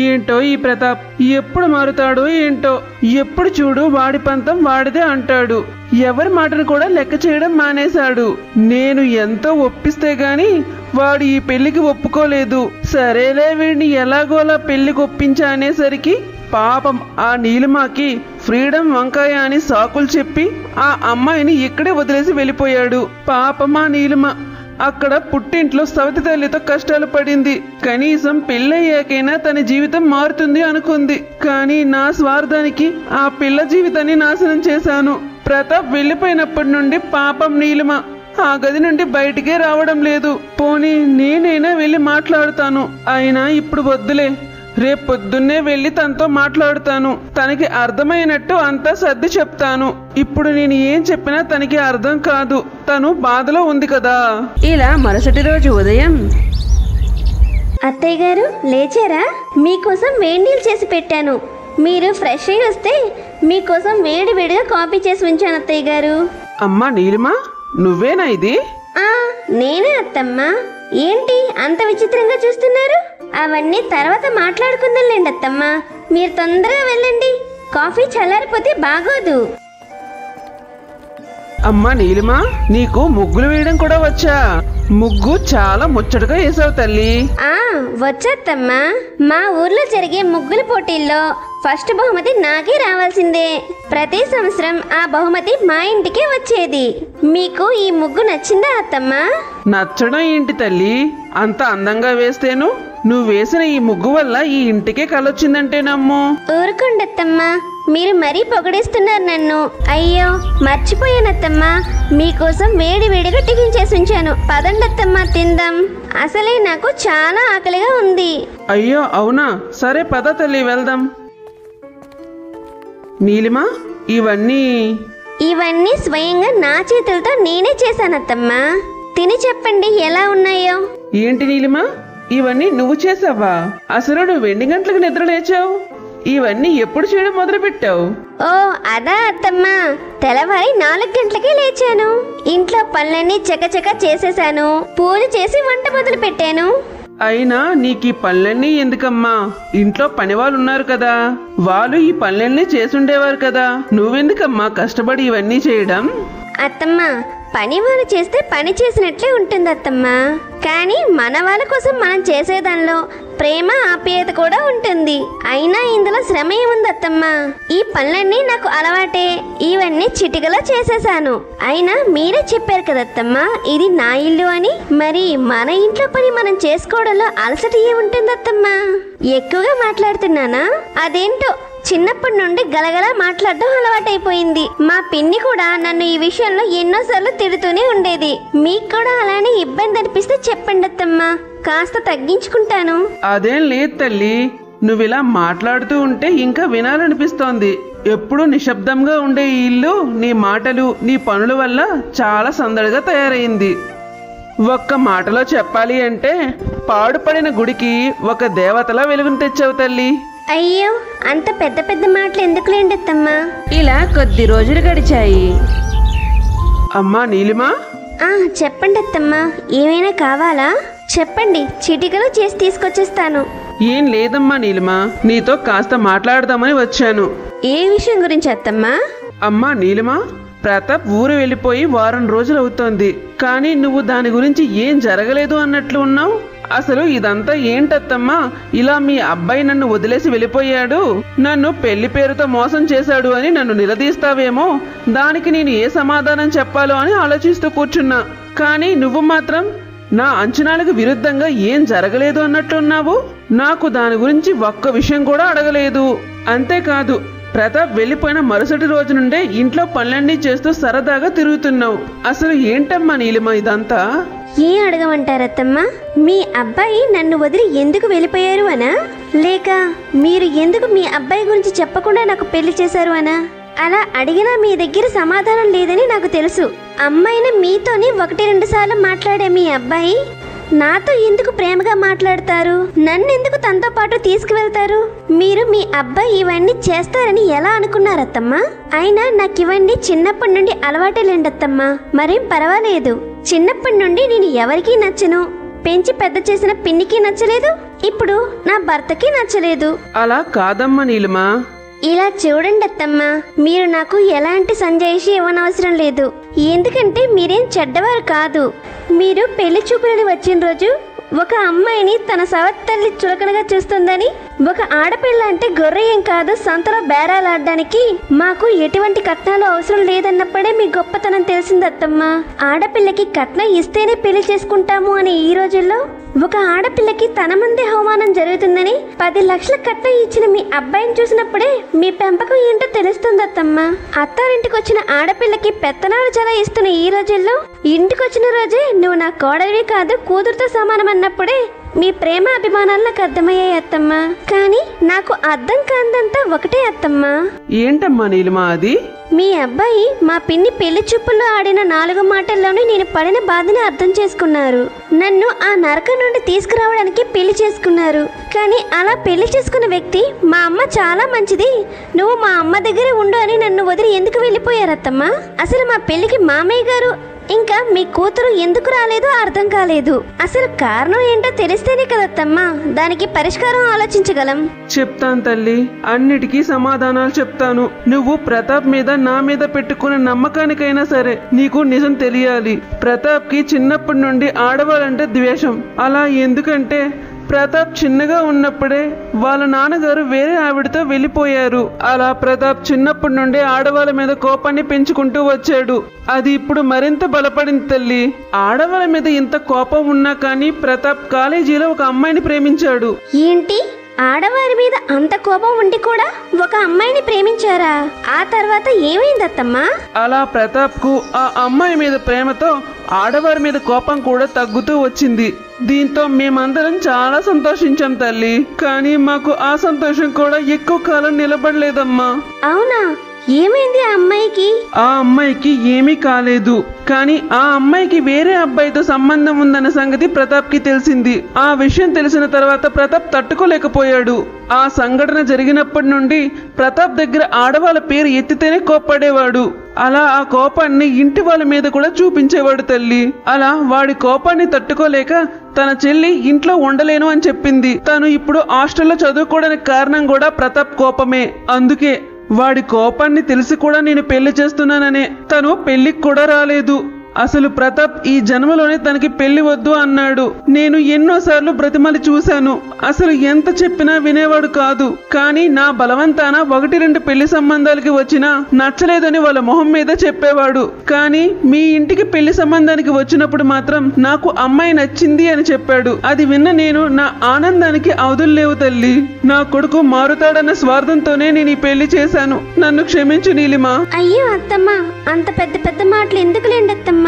ఏంటో ఈ ప్రతాప్ ఎప్పుడు మారుతాడో ఏంటో. ఎప్పుడు చూడు వాడి పంతం వాడిదే అంటాడు. ఎవరి మాటను కూడా లెక్క చేయడం మానేశాడు. నేను ఎంతో ఒప్పిస్తే గాని వాడు ఈ పెళ్లికి ఒప్పుకోలేదు. సరేలే వీడిని ఎలాగోలా పెళ్లికి ఒప్పించా అనేసరికి పాపం ఆ నీలిమాకి ఫ్రీడమ్ వంకాయ అని సాకులు చెప్పి ఆ అమ్మాయిని ఇక్కడే వదిలేసి వెళ్ళిపోయాడు. పాపం ఆ నీలిమ అక్కడ పుట్టింట్లో సవతి తల్లితో కష్టాలు పడింది. కనీసం పెళ్ళయ్యాకైనా తన జీవితం మారుతుంది అనుకుంది. కానీ నా స్వార్థానికి ఆ పిల్ల జీవితాన్ని నాశనం చేశాను. ప్రతాప్ వెళ్ళిపోయినప్పటి నుండి పాపం నీలిమ ఆ గది నుండి బయటికే రావడం లేదు. పోనీ నేనైనా వెళ్ళి మాట్లాడుతాను. అయినా ఇప్పుడు వద్దులే, రేపు పొద్దున్నే వెళ్ళి తనతో మాట్లాడుతాను. తనకి అర్థమైనట్టు అంతా సర్ది చెప్తాను. ఇప్పుడు నేను ఏం చెప్పినా తనకి అర్థం కాదు. తను బాధలో ఉంది కదా. ఇలా మరుసటి రోజు ఉదయం, అత్తయ్య గారు లేచారా? మీకోసం వేడి నీళ్ళు చేసి పెట్టాను. మీరు ఫ్రెష్ అయ్యి వస్తే మీకోసం వేడి వేడిగా కాఫీ చేసి ఉంచాను అత్తయ్య గారు. అమ్మా నీలిమా, నువ్వేనా ఇది? నేనే అత్తమ్మ. ఏంటి అంత విచిత్రంగా చూస్తున్నారు? అవన్నీ తర్వాత మాట్లాడుకుందాంలేండి అత్తమ్మ. మీరు తొందరగా వెళ్ళండి, కాఫీ చల్లారిపోతే బాగోదు. అమ్మా నీలిమా, నీకు ముగ్గులు వేయడం కూడా వచ్చా? ముగ్గు చాలా ముచ్చటగా వేసావు తల్లి. వచ్చేత్తమ్మా. మా ఊర్లో జరిగే ముగ్గుల పోటీల్లో ఫస్ట్ బహుమతి నాకే రావాల్సిందే. ప్రతి సంవత్సరం ఆ బహుమతి మా ఇంటికే వచ్చేది. మీకు ఈ ముగ్గు నచ్చిందా అత్తమ్మా? నచ్చడం ఏంటి తల్లి, అంత అందంగా వేస్తేను నువ్వు వేసిన ఈ ముగ్గు వల్ల ఈ ఇంటికే కలొచ్చిందంటే నమ్ము. ఊరుకుండత్తమ్మా, మీరు మరీ పొగడేస్తున్నారు నన్ను. అయ్యో మర్చిపోయానత్తమ్మా, మీకోసం వేడి వేడిగా టిఫిన్ చేసి ఉంచాను. పదండత్తమ్మా తిందాం. అసలే నాకు చాలా ఆకలిగా ఉంది. అయ్యో అవునా, సరే పద తల్లి వెళ్దాం. నీలిమా, ఇవన్నీ స్వయంగా నా చేతులతో నేనే చేశానత్తమ్మా. తిని చెప్పండి ఎలా ఉన్నాయో. ఏంటి నీలిమా, ఇవన్నీ నువ్వు చేసావా? అసలు నువ్వు ఎన్ని గంటలకు నిద్ర లేచావు? ఇవన్నీ ఎప్పుడు చేయడం మొదలు పెట్టావు? ఓ అదా అత్తమ్మా, తెల్లవారి 4 గంటలకే లేచాను. ఇంట్లో పనులన్నీ చకచక చేసేసాను. పూజ చేసి వంట మొదలు పెట్టాను. అయినా నీకు ఈ పనులన్నీ ఎందుకమ్మా? ఇంట్లో పని వాళ్ళు ఉన్నారు కదా, వాళ్ళు ఈ పనులన్నీ చేసుండేవారు కదా. నువ్వెందుకమ్మా కష్టపడి ఇవన్నీ చేయడం? అత్తమ్మా, పని వాళ్ళు చేస్తే పని చేసినట్లే ఉంటుంది అత్తమ్మా. కానీ మన వాళ్ళ కోసం మనం చేసేదానిలో ప్రేమ ఆప్యాయత కూడా ఉంటుంది. అయినా ఇందులో శ్రమ ఏముంది అత్తమ్మా? ఈ పనులన్నీ నాకు అలవాటే. ఇవన్నీ చిటికలో చేసేసాను. అయినా మీరే చెప్పారు కదత్తమ్మా ఇది నా ఇల్లు అని. మరి మన ఇంట్లో పని మనం చేసుకోవడంలో అలసట ఏముంటుంది అత్తమ్మా? ఎక్కువగా మాట్లాడుతున్నానా? అదేంటో చిన్నప్పటి నుండి గలగలా మాట్లాడడం అలవాటైపోయింది. మా పిన్ని కూడా నన్ను ఈ విషయంలో ఎన్నోసార్లు తిడుతూనే ఉండేది. మీకు కూడా అలానే ఇబ్బంది అనిపిస్తే చెప్పండి అత్తమ్మా, కాస్త తగ్గించుకుంటాను. అదేం లేదు తల్లి, నువ్విలా మాట్లాడుతూ ఉంటే ఇంకా వినాలనిపిస్తోంది. ఎప్పుడూ నిశ్శబ్దంగా ఉండే ఈ ఇల్లు నీ మాటలు, నీ పనుల వల్ల చాలా సందడిగా తయారైంది. ఒక్క మాటలో చెప్పాలి అంటే పాడుపడిన గుడికి ఒక దేవతలా వెలుగును తెచ్చావు తల్లి. అయ్యో అంత పెద్ద పెద్ద మాటలు ఎందుకులేండి అత్తమ్మా. ఇలా కొద్ది రోజులు గడిచాయి. అమ్మా నీలిమా, చెప్పండి అత్తమ్మా, ఏమైనా కావాలా? చెప్పండి, చిటికలో చేసి తీసుకొచ్చేస్తాను. ఏం లేదమ్మా నీలిమా, నీతో కాస్త మాట్లాడదామని వచ్చాను. ఏ విషయం గురించి అత్తమ్మా? అమ్మా నీలిమా, ప్రతాప్ ఊరు వెళ్ళిపోయి వారం రోజులు అవుతోంది. కానీ నువ్వు దాని గురించి ఏం జరగలేదు అన్నట్లు ఉన్నావు. అసలు ఇదంతా ఏంటత్తమ్మా? ఇలా మీ అబ్బాయి నన్ను వదిలేసి వెళ్ళిపోయాడు, నన్ను పెళ్లి పేరుతో మోసం చేశాడు అని నన్ను నిలదీస్తావేమో, దానికి నేను ఏ సమాధానం చెప్పాలో అని ఆలోచిస్తూ కూర్చున్నా. కానీ నువ్వు మాత్రం నా అంచనాలకు విరుద్ధంగా ఏం జరగలేదు అన్నట్లున్నావు. నాకు దాని గురించి ఒక్క విషయం కూడా అడగలేదు. అంతేకాదు, ప్రతాప్ వెళ్ళిపోయిన మరుసటి రోజు నుండే ఇంట్లో పనులన్నీ చేస్తూ సరదాగా తిరుగుతున్నావు. అసలు ఏంటమ్మా నీలిమ ఇదంతా? ఏం అడగమంటారత్తమ్మా? మీ అబ్బాయి నన్ను వదిలి ఎందుకు వెళ్ళిపోయారు అనా, లేక మీరు ఎందుకు మీ అబ్బాయి గురించి చెప్పకుండా నాకు పెళ్లి చేశారు అనా? అలా అడిగినా మీ దగ్గర సమాధానం లేదని నాకు తెలుసు. అమ్మాయిని మీతోనే 1-2 సార్లు మాట్లాడే మీ అబ్బాయి నాతో ఎందుకు ప్రేమగా మాట్లాడతారు? నన్ను ఎందుకు తనతో పాటు తీసుకువెళ్తారు? మీరు మీ అబ్బాయి ఇవన్నీ చేస్తారని ఎలా అనుకున్నారత్తమ్మా? అయినా నాకు ఇవన్నీ చిన్నప్పటి నుండి అలవాటేలేండత్తమ్మా, మరేం పర్వాలేదు. చిన్నప్పటి నుండి నేను ఎవరికీ నచ్చను. పెంచి పెద్ద చేసిన పిన్నికి నచ్చలేదు, ఇప్పుడు నా భర్తకి నచ్చలేదు. అలా కాదమ్మా నీలిమా. ఇలా చూడండి అత్తమ్మా, మీరు నాకు ఎలాంటి సంజాయిషి ఇవ్వనవసరం లేదు. ఎందుకంటే మీరేం చెడ్డవారు కాదు. మీరు పెళ్లి చూపులని వచ్చిన రోజు ఒక అమ్మాయిని తన సవత్తల్లి చులకనగా చూస్తుందని, ఒక ఆడపిల్ల అంటే గొర్రె ఏం కాదు సంతలో బేరాలాడడానికి మాకు ఎటువంటి కట్నాలు అవసరం లేదన్నప్పుడే మీ గొప్పతనం తెలిసిందత్తమ్మా. ఆడపిల్లకి కట్నం ఇస్తేనే పెళ్లి చేసుకుంటాము అని ఈ రోజుల్లో ఒక ఆడపిల్లకి తన ముందే అవమానం జరుగుతుందని 10 లక్షల కట్నం ఇచ్చిన మీ అబ్బాయిని చూసినప్పుడే మీ పెంపకం ఏంటో తెలుస్తుందత్తమ్మా. అత్తారింటికి వచ్చిన ఆడపిల్లకి పెత్తనాలు చాలా ఇస్తున్న ఈ రోజుల్లో ఇంటికొచ్చిన రోజే నువ్వు నా కోడలివి కాదు కూతురుతో సమానం అన్నప్పుడే మీ ప్రేమ అభిమానాలు నాకు అర్థమయ్యాయి అత్తమ్మా. కానీ నాకు అర్థం కాందంతా ఒకటే అత్తమ్మా. ఏంటమ్మా నీలిమా అది? మీ అబ్బాయి మా పిన్ని పెళ్లి చూపుల్లో ఆడిన 4 మాటల్లోనే నేను పడిన బాధని అర్థం చేసుకున్నారు. నన్ను ఆ నరకం నుండి తీసుకురావడానికి పెళ్లి చేసుకున్నారు. కానీ అలా పెళ్లి చేసుకున్న వ్యక్తి మా అమ్మ చాలా మంచిది, నువ్వు మా అమ్మ దగ్గరే ఉండు అని నన్ను వదిలి ఎందుకు వెళ్ళిపోయారత్తమ్మా? అసలు మా పెళ్లికి మామయ్య గారు ఇంకా మీ కూతురు ఎందుకు రాలేదో అర్థం కాలేదు. అసలు కారణం ఏంటో తెలిస్తేనే కదత్తమ్మా దానికి పరిష్కారం ఆలోచించగలం. చెప్తాను తల్లి, అన్నిటికీ సమాధానాలు చెప్తాను. నువ్వు ప్రతాప్ మీద నా మీద పెట్టుకున్న నమ్మకానికైనా సరే నీకు నిజం తెలియాలి. ప్రతాప్ కి చిన్నప్పటి నుండి ఆడవాళ్ళంటే ద్వేషం. అలా ఎందుకంటే ప్రతాప్ చిన్నగా ఉన్నప్పుడే వాళ్ళ నాన్నగారు వేరే ఆవిడతో వెళ్ళిపోయారు. అలా ప్రతాప్ చిన్నప్పటి నుండి ఆడవాళ్ళ మీద కోపాన్ని పెంచుకుంటూ వచ్చాడు. అది ఇప్పుడు మరింత బలపడింది తల్లి. ఆడవాళ్ళ మీద ఇంత కోపం ఉన్నా కానీ ప్రతాప్ కాలేజీలో ఒక అమ్మాయిని ప్రేమించాడు. ఏంటి, ఆడవారి మీద అంత కోపం ఉండి కూడా ఒక అమ్మాయిని ప్రేమించారా? ఆ తర్వాత ఏమైందత్తమ్మా? అలా ప్రతాప్ కు ఆ అమ్మాయి మీద ప్రేమతో ఆడవారి మీద కోపం కూడా తగ్గుతూ వచ్చింది. దీంతో మేమందరం చాలా సంతోషించాం తల్లి. కానీ మాకు ఆ సంతోషం కూడా ఎక్కువ కాలం నిలబడలేదమ్మా. అవునా, ఏమైంది ఆ అమ్మాయికి? ఆ అమ్మాయికి ఏమీ కాలేదు. కానీ ఆ అమ్మాయికి వేరే అబ్బాయితో సంబంధం ఉందన్న సంగతి ప్రతాప్ కి తెలిసింది. ఆ విషయం తెలిసిన తర్వాత ప్రతాప్ తట్టుకోలేకపోయాడు. ఆ సంఘటన జరిగినప్పటి నుండి ప్రతాప్ దగ్గర ఆడవాళ్ళ పేరు ఎత్తితేనే కోప్పడేవాడు. అలా ఆ కోపాన్ని ఇంటి వాళ్ళ మీద కూడా చూపించేవాడు తల్లి. అలా వాడి కోపాన్ని తట్టుకోలేక తన చెల్లి ఇంట్లో ఉండలేను అని చెప్పింది. తను ఇప్పుడు హాస్టల్లో చదువుకోవడానికి కారణం కూడా ప్రతాప్ కోపమే. అందుకే వాడి కోపాన్ని తెలిసి కూడా నేను పెళ్లి చేస్తున్నాననే తను పెళ్లికి కూడా రాలేదు. అసలు ప్రతాప్ ఈ జన్మలోనే తనకి పెళ్లి వద్దు అన్నాడు. నేను ఎన్నోసార్లు బ్రతిమలి చూశాను. అసలు ఎంత చెప్పినా వినేవాడు కాదు. కానీ నా బలవంతాన 1-2 పెళ్లి సంబంధాలకి వచ్చినా నచ్చలేదని వాళ్ళ మొహం మీద చెప్పేవాడు. కానీ మీ ఇంటికి పెళ్లి సంబంధానికి వచ్చినప్పుడు మాత్రం నాకు అమ్మాయి నచ్చింది అని చెప్పాడు. అది విన్న నేను నా ఆనందానికి అవధుల్లేవు తల్లి. నా కొడుకు మారుతాడన్న స్వార్థంతోనే నేను ఈ పెళ్లి చేశాను. నన్ను క్షమించు నీలిమా. అయ్యో అత్తమ్మా, అంత పెద్ద పెద్ద మాటలు ఎందుకులేండి అత్తమ్మా.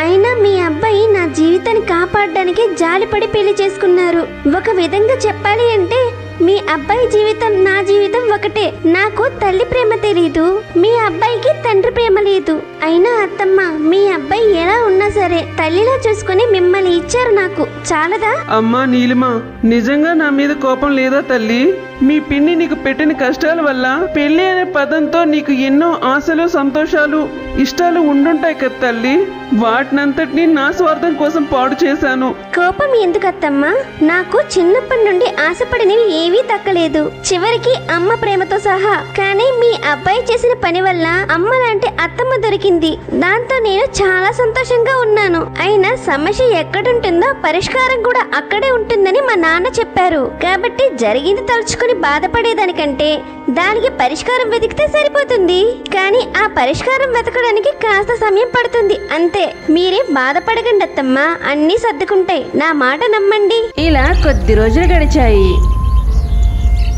అయినా మీ అబ్బాయి నా జీవితాన్ని కాపాడడానికి జాలిపడి పెళ్లి చేసుకున్నారు. ఒక విధంగా చెప్పాలి అంటే మీ అబ్బాయి జీవితం నా జీవితం ఒకటే. నాకు తల్లి ప్రేమ తెలీదు, మీ అబ్బాయికి తండ్రి ప్రేమ లేదు. అయినా అత్తమ్మ, మీ అబ్బాయి ఎలా ఉన్నా సరే తల్లిలా చూసుకుని మిమ్మల్ని ఇచ్చారు నాకు, చాలదా? అమ్మా నీలిమా, నిజంగా నా మీద కోపం లేదా తల్లి? మీ పిన్ని నీకు పెట్టిన కష్టాల వల్ల పెళ్లి అనే పదంతో నీకు ఎన్నో ఆశలు, సంతోషాలు, ఇష్టాలు ఉండుంటాయి కదా తల్లి. వాటినంతటినీ నా స్వార్థం కోసం పాడు చేశాను. కోపం ఎందుకత్తమ్మా? నాకు చిన్నప్పటి నుండి ఆశపడినవి ఏవీ దక్కలేదు, చివరికి అమ్మ ప్రేమతో సహా. కానీ మీ అబ్బాయి చేసిన పని వల్ల అమ్మ లాంటి అత్తమ్మ దొరికింది. దాంతో నేను చాలా సంతోషంగా ఉన్నాను. అయినా సమస్య ఎక్కడుంటుందో పరిష్కారం కూడా అక్కడే ఉంటుందని మా నాన్న చెప్పారు. కాబట్టి జరిగింది తలుచుకుని బాధపడేదానికంటే దానికి పరిష్కారం వెతికితే సరిపోతుంది. కానీ ఆ పరిష్కారం వెతకడానికి కాస్త సమయం పడుతుంది అంతే. మీరే బాధపడకండి అత్తమ్మా, అన్నీ సర్దుకుంటాయి. నా మాట నమ్మండి. ఇలా కొద్ది రోజులు గడిచాయి.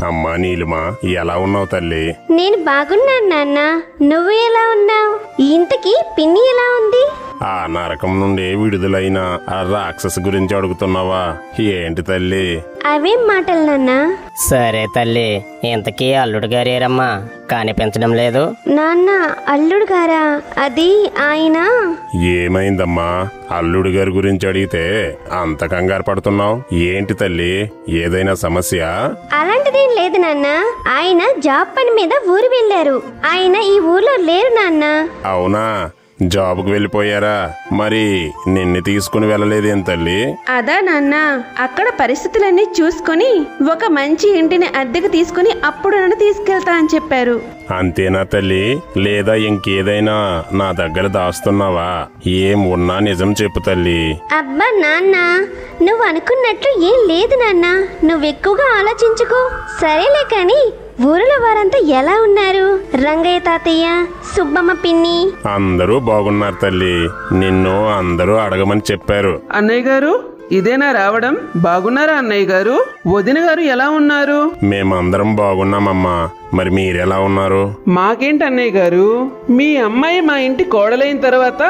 అమ్మా నీలిమా, ఎలా ఉన్నావు తల్లి? నేను బాగున్నాను నాన్న, నువ్వు ఎలా ఉన్నావు? ఇంతకీ పిన్ని ఎలా ఉంది? ఆ నరకం నుండి విడుదలైన ఆ రాక్షసు గురించి అడుగుతున్నావా? ఏంటి తల్లి? అవేం మాటలు నాన్న? సరే తల్లి, ఇంతకీ అల్లుడు గారేరమ్మా, కనిపించడం లేదు. నాన్న, అల్లుడు గారా? అది ఆయన. ఏమైందమ్మా? అల్లుడు గారి గురించి అడిగితే అంత కంగారు పడుతున్నావు ఏంటి తల్లి? ఏదైనా సమస్య? అలాంటిదేం లేదు నాన్న, ఆయన జాబ్ పని మీద ఊరు వెళ్ళారు. ఆయన ఈ ఊర్లో లేరు నాన్న. అవునా, జాబ్కు వెళ్ళిపోయారా? మరి నిన్ను తీసుకుని వెళ్ళలేదేం తల్లి? అదా నాన్న, అక్కడ పరిస్థితులన్నీ చూసుకొని ఒక మంచి ఇంటిని అద్దెకు తీసుకుని అప్పుడు నన్ను తీసుకెళ్తా అని చెప్పారు. అంతేనా తల్లి? లేదా ఇంకేదైనా నా దగ్గర దాస్తున్నావా? ఏం ఉన్నా నిజం చెప్పు తల్లి. అబ్బా నాన్న, నువ్వు అనుకున్నట్లు ఏం లేదు నాన్న, నువ్వు ఎక్కువగా ఆలోచించుకో. సరేలే కాని ఊరిలో వారంతా ఎలా ఉన్నారు? రంగయ్య తాతయ్య, సుబ్బమ్మ పిన్ని అందరూ బాగున్నారు తల్లి. నిన్ను అందరూ అడగమని చెప్పారు. అన్నయ్య గారు, ఇదేనా రావడం? బాగున్నారా అన్నయ్య గారు? వదిన గారు ఎలా ఉన్నారు? మేమందరం బాగున్నామమ్మా. మరి మీరెలా ఉన్నారు? మాకేంటి అన్నయ్య గారు, మీ అమ్మాయి మా ఇంటి కోడలైన తర్వాత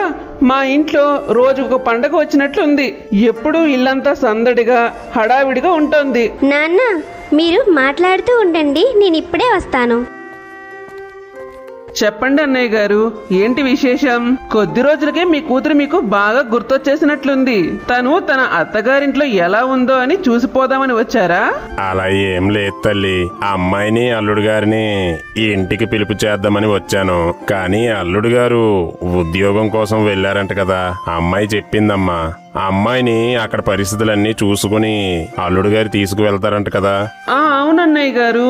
మా ఇంట్లో రోజు ఒక పండగ వచ్చినట్లుంది. ఎప్పుడూ ఇల్లంతా సందడిగా హడావిడిగా ఉంటుంది. నాన్న, మీరు మాట్లాడుతూ ఉండండి, నేను ఇప్పుడే వస్తాను. చెప్పండి అన్నయ్య గారు, ఏంటి విశేషం? కొద్ది రోజులకే మీ కూతురు మీకు బాగా గుర్తొచ్చేసినట్లుంది. తను తన అత్తగారింట్లో ఎలా ఉందో అని చూసిపోదామని వచ్చారా? అలా ఏం లేదు తల్లి. అమ్మాయిని అల్లుడు గారిని ఇంటికి పిలుపు చేద్దామని వచ్చాను. కానీ అల్లుడు గారు ఉద్యోగం కోసం వెళ్లారంట కదా, అమ్మాయి చెప్పిందమ్మా. అమ్మాయిని అక్కడ పరిస్థితులన్నీ చూసుకుని అల్లుడు గారు తీసుకువెళ్తారంట కదా. అవునన్నయ్య గారు,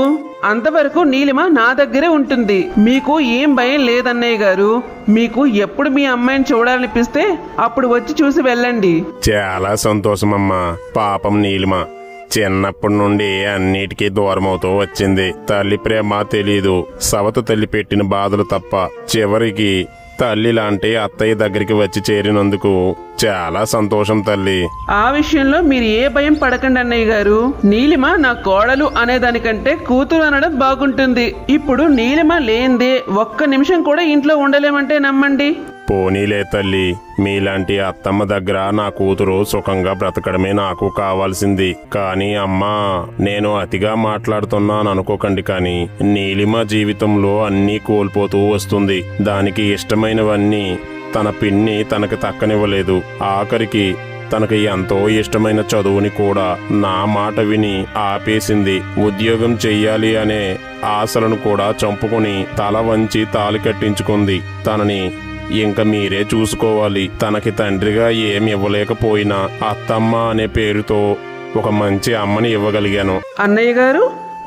అంతవరకు నీలిమ నా దగ్గరే ఉంటుంది. మీకు ఏం భయం లేదన్నయ్య గారు. మీకు ఎప్పుడు మీ అమ్మాయిని చూడాలనిపిస్తే అప్పుడు వచ్చి చూసి వెళ్ళండి. చాలా సంతోషమమ్మా. పాపం నీలిమ చిన్నప్పటి నుండి అన్నిటికీ దూరమవుతూ వచ్చింది. తల్లి ప్రేమ తెలీదు, సవత తల్లి పెట్టిన బాధలు తప్ప. చివరికి తల్లి లాంటి అత్తయ్య దగ్గరికి వచ్చి చేరినందుకు చాలా సంతోషం తల్లి. ఆ విషయంలో మీరు ఏ భయం పడకండి అన్నయ్య గారు. నీలిమ నా కోడలు అనేదానికంటే కూతురు అనడం బాగుంటుంది. ఇప్పుడు నీలిమ లేందే ఒక్క నిమిషం కూడా ఇంట్లో ఉండలేమంటే నమ్మండి. పోనీలే తల్లి, మీలాంటి అత్తమ్మ దగ్గర నా కూతురు సుఖంగా బ్రతకడమే నాకు కావాల్సింది. కానీ అమ్మా, నేను అతిగా మాట్లాడుతున్నాను అనుకోకండి, కానీ నీలిమ జీవితంలో అన్నీ కోల్పోతూ వస్తుంది. దానికి ఇష్టమైనవన్నీ తన పిన్ని తనకు తక్కనివ్వలేదు. ఆఖరికి తనకి ఎంతో ఇష్టమైన చదువుని కూడా నా మాట విని ఆపేసింది. ఉద్యోగం చెయ్యాలి అనే ఆశలను కూడా చంపుకుని తల వంచి తాళి కట్టించుకుంది. తనని ఇంక మీరే చూసుకోవాలి. తనకి తండ్రిగా ఏమి ఇవ్వలేకపోయినా అత్తమ్మ అనే పేరుతో ఒక మంచి అమ్మని ఇవ్వగలిగాను. అన్నయ్య గారు,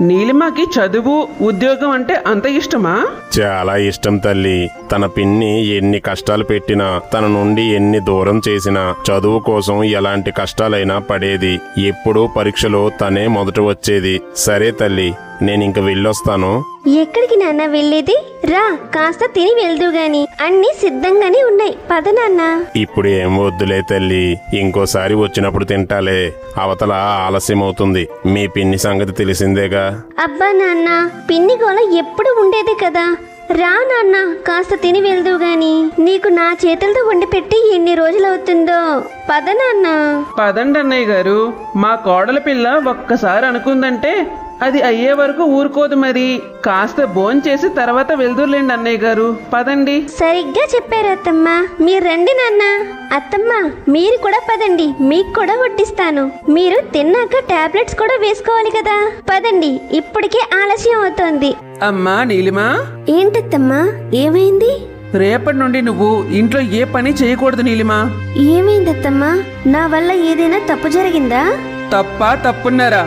నీలిమకి చదువు ఉద్యోగం అంటే అంత ఇష్టమా? చాలా ఇష్టం తల్లి. తన పిన్ని ఎన్ని కష్టాలు పెట్టినా, తన నుండి ఎన్ని దూరం చేసినా చదువు కోసం ఎలాంటి కష్టాలైనా పడేది. ఎప్పుడూ పరీక్షలో తనే మొదట వచ్చేది. సరే తల్లి, నేనింక వెళ్ళొస్తాను. ఎక్కడికి నాన్న వెళ్ళేది? రా, కాస్త తిని వెళ్దు గాని. అన్ని సిద్ధంగానే ఉన్నాయి, పద నాన్న. ఇప్పుడు ఏం వద్దులే తల్లి, ఇంకోసారి వచ్చినప్పుడు తింటాలే. అవతల ఆలస్యమవుతుంది. మీ పిన్ని సంగతి తెలిసిందేగా. అబ్బా నాన్న, పిన్ని గోల ఎప్పుడు ఉండేదే కదా. రా నాన్న, కాస్త తిని వెళ్దు గాని. నీకు నా చేతులతో వండి పెట్టి ఎన్ని రోజులవుతుందో. పద నాన్న. పదండి అన్నయ్య గారు. మా కోడల పిల్ల ఒక్కసారి అనుకుందంటే అది అయ్యే వరకు ఊరుకోదు. మరి కాస్త భోంచేసి తర్వాత వెళ్దురులేండి అన్నయ్య గారు. పదండి. సరిగ్గా చెప్పారు అత్తమ్మ. మీరు రండి నాన్న. అత్తమ్మ, మీరు కూడా పదండి, మీకు కూడా వడ్డిస్తాను. మీరు తిన్నాక టాబ్లెట్స్ కూడా వేసుకోవాలి కదా. పదండి, ఇప్పటికే ఆలస్యం అవుతోంది. అమ్మా నీలిమా. ఏంటత్తమ్మా, ఏమైంది? రేపటి నుండి నువ్వు ఇంట్లో ఏ పని చేయకూడదు నీలిమా. ఏమైందత్తమ్మా? నా వల్ల ఏదైనా తప్పు జరిగిందా? తప్పున్నారా?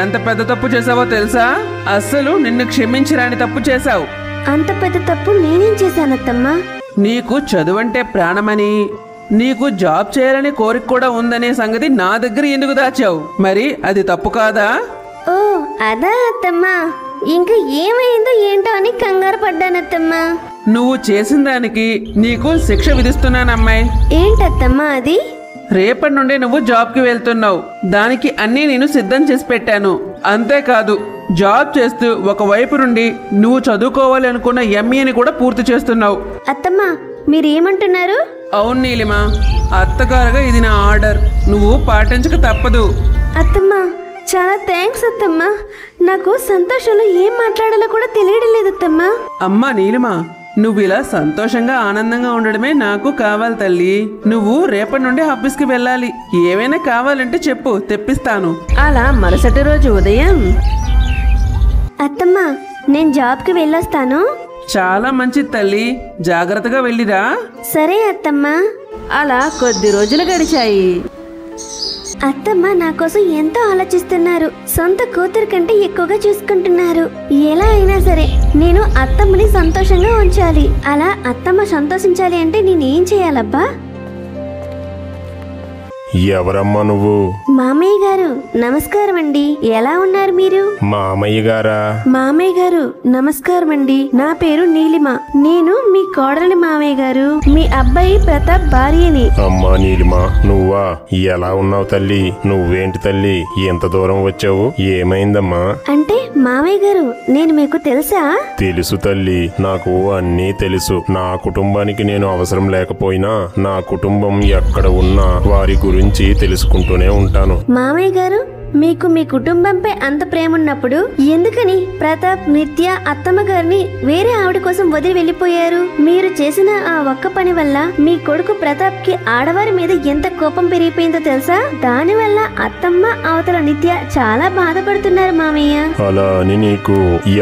ఎంత పెద్ద తప్పు చేసావో తెలుసా? అస్సలు నిన్ను క్షమించరాని తప్పు చేశావు. అంత పెద్ద తప్పు నేనేం చేశానత్తమ్మా? నీకు చదువంటే ప్రాణమని, నీకు జాబ్ చేయాలని కోరిక కూడా ఉందనే సంగతి నా దగ్గర ఎందుకు దాచావు? మరి అది తప్పు కాదా? ఓ అదా అత్తమ్మా. ఇంకా ఏమైందో ఏంటో అని కంగారు పడ్డానత్తమ్మా. నువ్వు చేసిన దానికి నీకు శిక్ష విధిస్తున్నానమ్మాయి. ఏంటత్తమ్మా అది? రేపటి నుండి నువ్వు జాబ్కి వెళ్తున్నావు. దానికి అన్నీ నేను సిద్ధం చేసి పెట్టాను. అంతేకాదు, జాబ్ చేస్తూ ఒకవైపు నుండి నువ్వు చదువుకోవాలి అనుకున్న ఎంఏని కూడా పూర్తి చేస్తున్నావు. అత్తమ్మా, మీరేమంటున్నారు? అవును నీలిమా, అత్తగారుగా ఇది నా ఆర్డర్. నువ్వు పాటించక తప్పదు. అత్తమ్మా, చాలా థ్యాంక్స్ అత్తమ్మా. నాకు సంతోషంలో ఏం మాట్లాడాలో కూడా తెలియడం లేదు అత్తమ్మా. అమ్మా నీలిమా, నువ్వు ఇలా సంతోషంగా ఆనందంగా ఉండడమే నాకు కావాలి తల్లి. నువ్వు రేపటి నుండి ఆఫీస్కి వెళ్ళాలి. ఏమైనా కావాలంటే చెప్పు, తెప్పిస్తాను. అలా మరుసటి రోజు ఉదయం, అత్తమ్మా, నేను జాబ్కి వెళ్ళొస్తాను. చాలా మంచిది తల్లి, జాగ్రత్తగా వెళ్ళిరా. సరే అత్తమ్మా. అలా కొద్ది రోజులు గడిచాయి. అత్తమ్మ నా కోసం ఎంతో ఆలోచిస్తున్నారు. సొంత కూతురు కంటే ఎక్కువగా చూసుకుంటున్నారు. ఎలా అయినా సరే నేను అత్తమ్మని సంతోషంగా ఉంచాలి. అలా అత్తమ్మ సంతోషించాలి అంటే నేనేం చేయాలబ్బా? ఎవరమ్మా నువ్వు? మామయ్య గారు, నమస్కారం అండి. ఎలా ఉన్నారు మీరు? మామయ్య గారా? మామయ్య గారు నమస్కారం అండి. నా పేరు నీలిమ. నేను మీ కోడలి మామయ్య గారు. మీ అబ్బాయి ప్రతాప్ భార్యని. అమ్మా నీలిమా, నువ్వా? ఎలా ఉన్నావు తల్లి? నువ్వేంటి తల్లి ఎంత దూరం వచ్చావు? ఏమైందమ్మా? అంటే మామయ్య గారు, నేను మీకు తెలుసా? తెలుసు తల్లి, నాకు అన్నీ తెలుసు. నా కుటుంబానికి నేను అవసరం లేకపోయినా నా కుటుంబం ఎక్కడ ఉన్నా వారి గురించి తెలుసుకుంటూనే ఉంటాను. మామయ్య గారు, మీకు మీ కుటుంబంపై అంత ప్రేమ ఉన్నప్పుడు ఎందుకని ప్రతాప్, నిత్య, అత్తమ్మ గారిని వేరే ఆవిడ కోసం వదిలి వెళ్ళిపోయారు? మీరు చేసిన ఆ ఒక్క పని వల్ల మీ కొడుకు ప్రతాప్ కి ఆడవారి మీద ఎంత కోపం పెరిగిపోయిందో తెలుసా? దాని వల్ల అత్తమ్మ అవతల నిత్య చాలా బాధపడుతున్నారు మామయ్య. అలా అని నీకు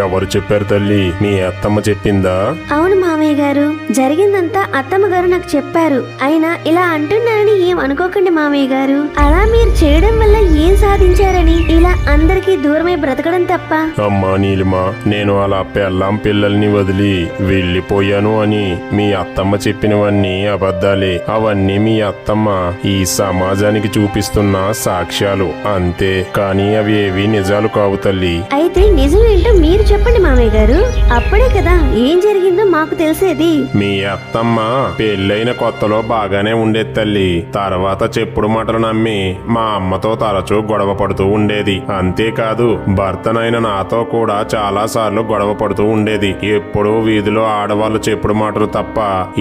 ఎవరు చెప్పారు తల్లి? మీ అత్తమ్మ చెప్పిందా? అవును మామయ్య గారు, జరిగిందంతా అత్తమ్మ గారు నాకు చెప్పారు. అయినా ఇలా అంటున్నారని ఏం అనుకోకండి మామయ్య గారు. అలా మీరు చేయడం వల్ల ఏం సాధించారని ఇలా అందరికీ దూరమై బ్రతకడం తప్ప. అమ్మా నీలిమ, నేను అలా పెళ్ళాం పిల్లల్ని వదిలి వెళ్ళిపోయాను అని మీ అత్తమ్మ చెప్పినవన్నీ అబద్ధాలే. అవన్నీ మీ అత్తమ్మ ఈ సమాజానికి చూపిస్తున్న సాక్ష్యాలు అంతే, కానీ అవి ఏవి నిజాలు కావు తల్లి. అయితే నిజం ఏంటో మీరు చెప్పండి మామయ్య గారు, అప్పుడే కదా ఏం జరిగిందో మాకు తెలిసేది. మీ అత్తమ్మ పెళ్ళైన కొత్తలో బాగానే ఉండేది తల్లి. తర్వాత చెప్పుడు మాటలు నమ్మి మా అమ్మతో తరచూ గొడవ పడుతూ ఉండేది. అంతేకాదు భర్తనైన నాతో కూడా చాలా సార్లు గొడవ పడుతూ ఉండేది. ఎప్పుడూ వీధిలో ఆడవాళ్ళు చెప్పుడు మాటలు తప్ప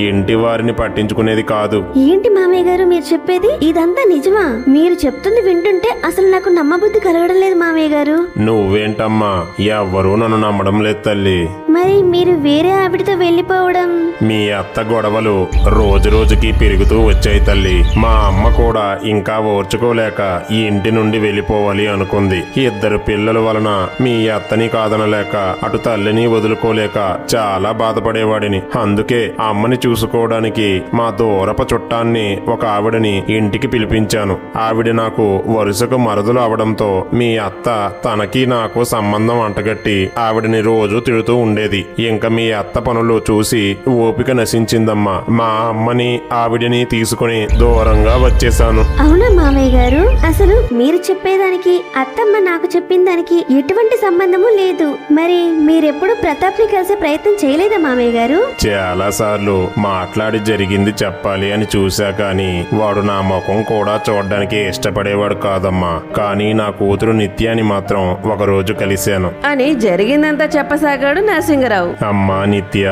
ఇంటి వారిని పట్టించుకునేది కాదు. ఏంటి మామయ్య గారు మీరు చెప్పేది? ఇదంతా నిజమా? మీరు చెప్తుంది వింటుంటే అసలు నాకు నమ్మబుద్ధి కలగడం లేదు మామయ్య గారు. నువ్వేంటమ్మా, ఎవ్వరూ నన్ను నమ్మడం లేదు తల్లి. మరి మీరు వేరే ఆవిడతో వెళ్ళిపోవడం? మీ అత్త గొడవలు రోజు రోజుకి పెరుగుతూ వచ్చాయి తల్లి. మా అమ్మ కూడా ఇంకా ఓర్చుకోలేక ఈ ఇంటి నుండి వెళ్ళిపోవాలి అనుకుంది. ఇద్దరు పిల్లల వలన మీ అత్తని కాదనలేక అటు తల్లిని వదులుకోలేక చాలా బాధపడేవాడిని. అందుకే అమ్మని చూసుకోవడానికి మా దూరపు చుట్టాన్ని ఒక ఆవిడని ఇంటికి పిలిపించాను. ఆవిడ నాకు వరుసకు మరదలు అవడంతో మీ అత్త తనకి నాకు సంబంధం అంటగట్టి ఆవిడని రోజు తిడుతూ ఉండేది. ఇంకా మీ అత్త పనులు చూసి ఓపిక నశించిందమ్మా. మా అమ్మని ఆవిడని తీసుకుని దూరంగా వచ్చేసాను. అవునా మామయ్య గారు? అసలు మీరు చెప్పేదానికి అత్తమ్మ నాకు చెప్పిన దానికి ఎటువంటి సంబంధము లేదు. మరి మీరెప్పుడు ప్రతాప్ ని కలిసే ప్రయత్నం చేయలేదా మామయ్య గారు? చాలా సార్లు మాట్లాడి జరిగింది చెప్పాలి అని చూశా, కానీ వాడు నా ముఖం కూడా చూడడానికి ఇష్టపడేవాడు కాదమ్మా. కానీ నా కూతురు నిత్యాని మాత్రం ఒకరోజు కలిశాను అని జరిగిందంతా చెప్పసాగాడు నరసింగరావు. అమ్మా నిత్య.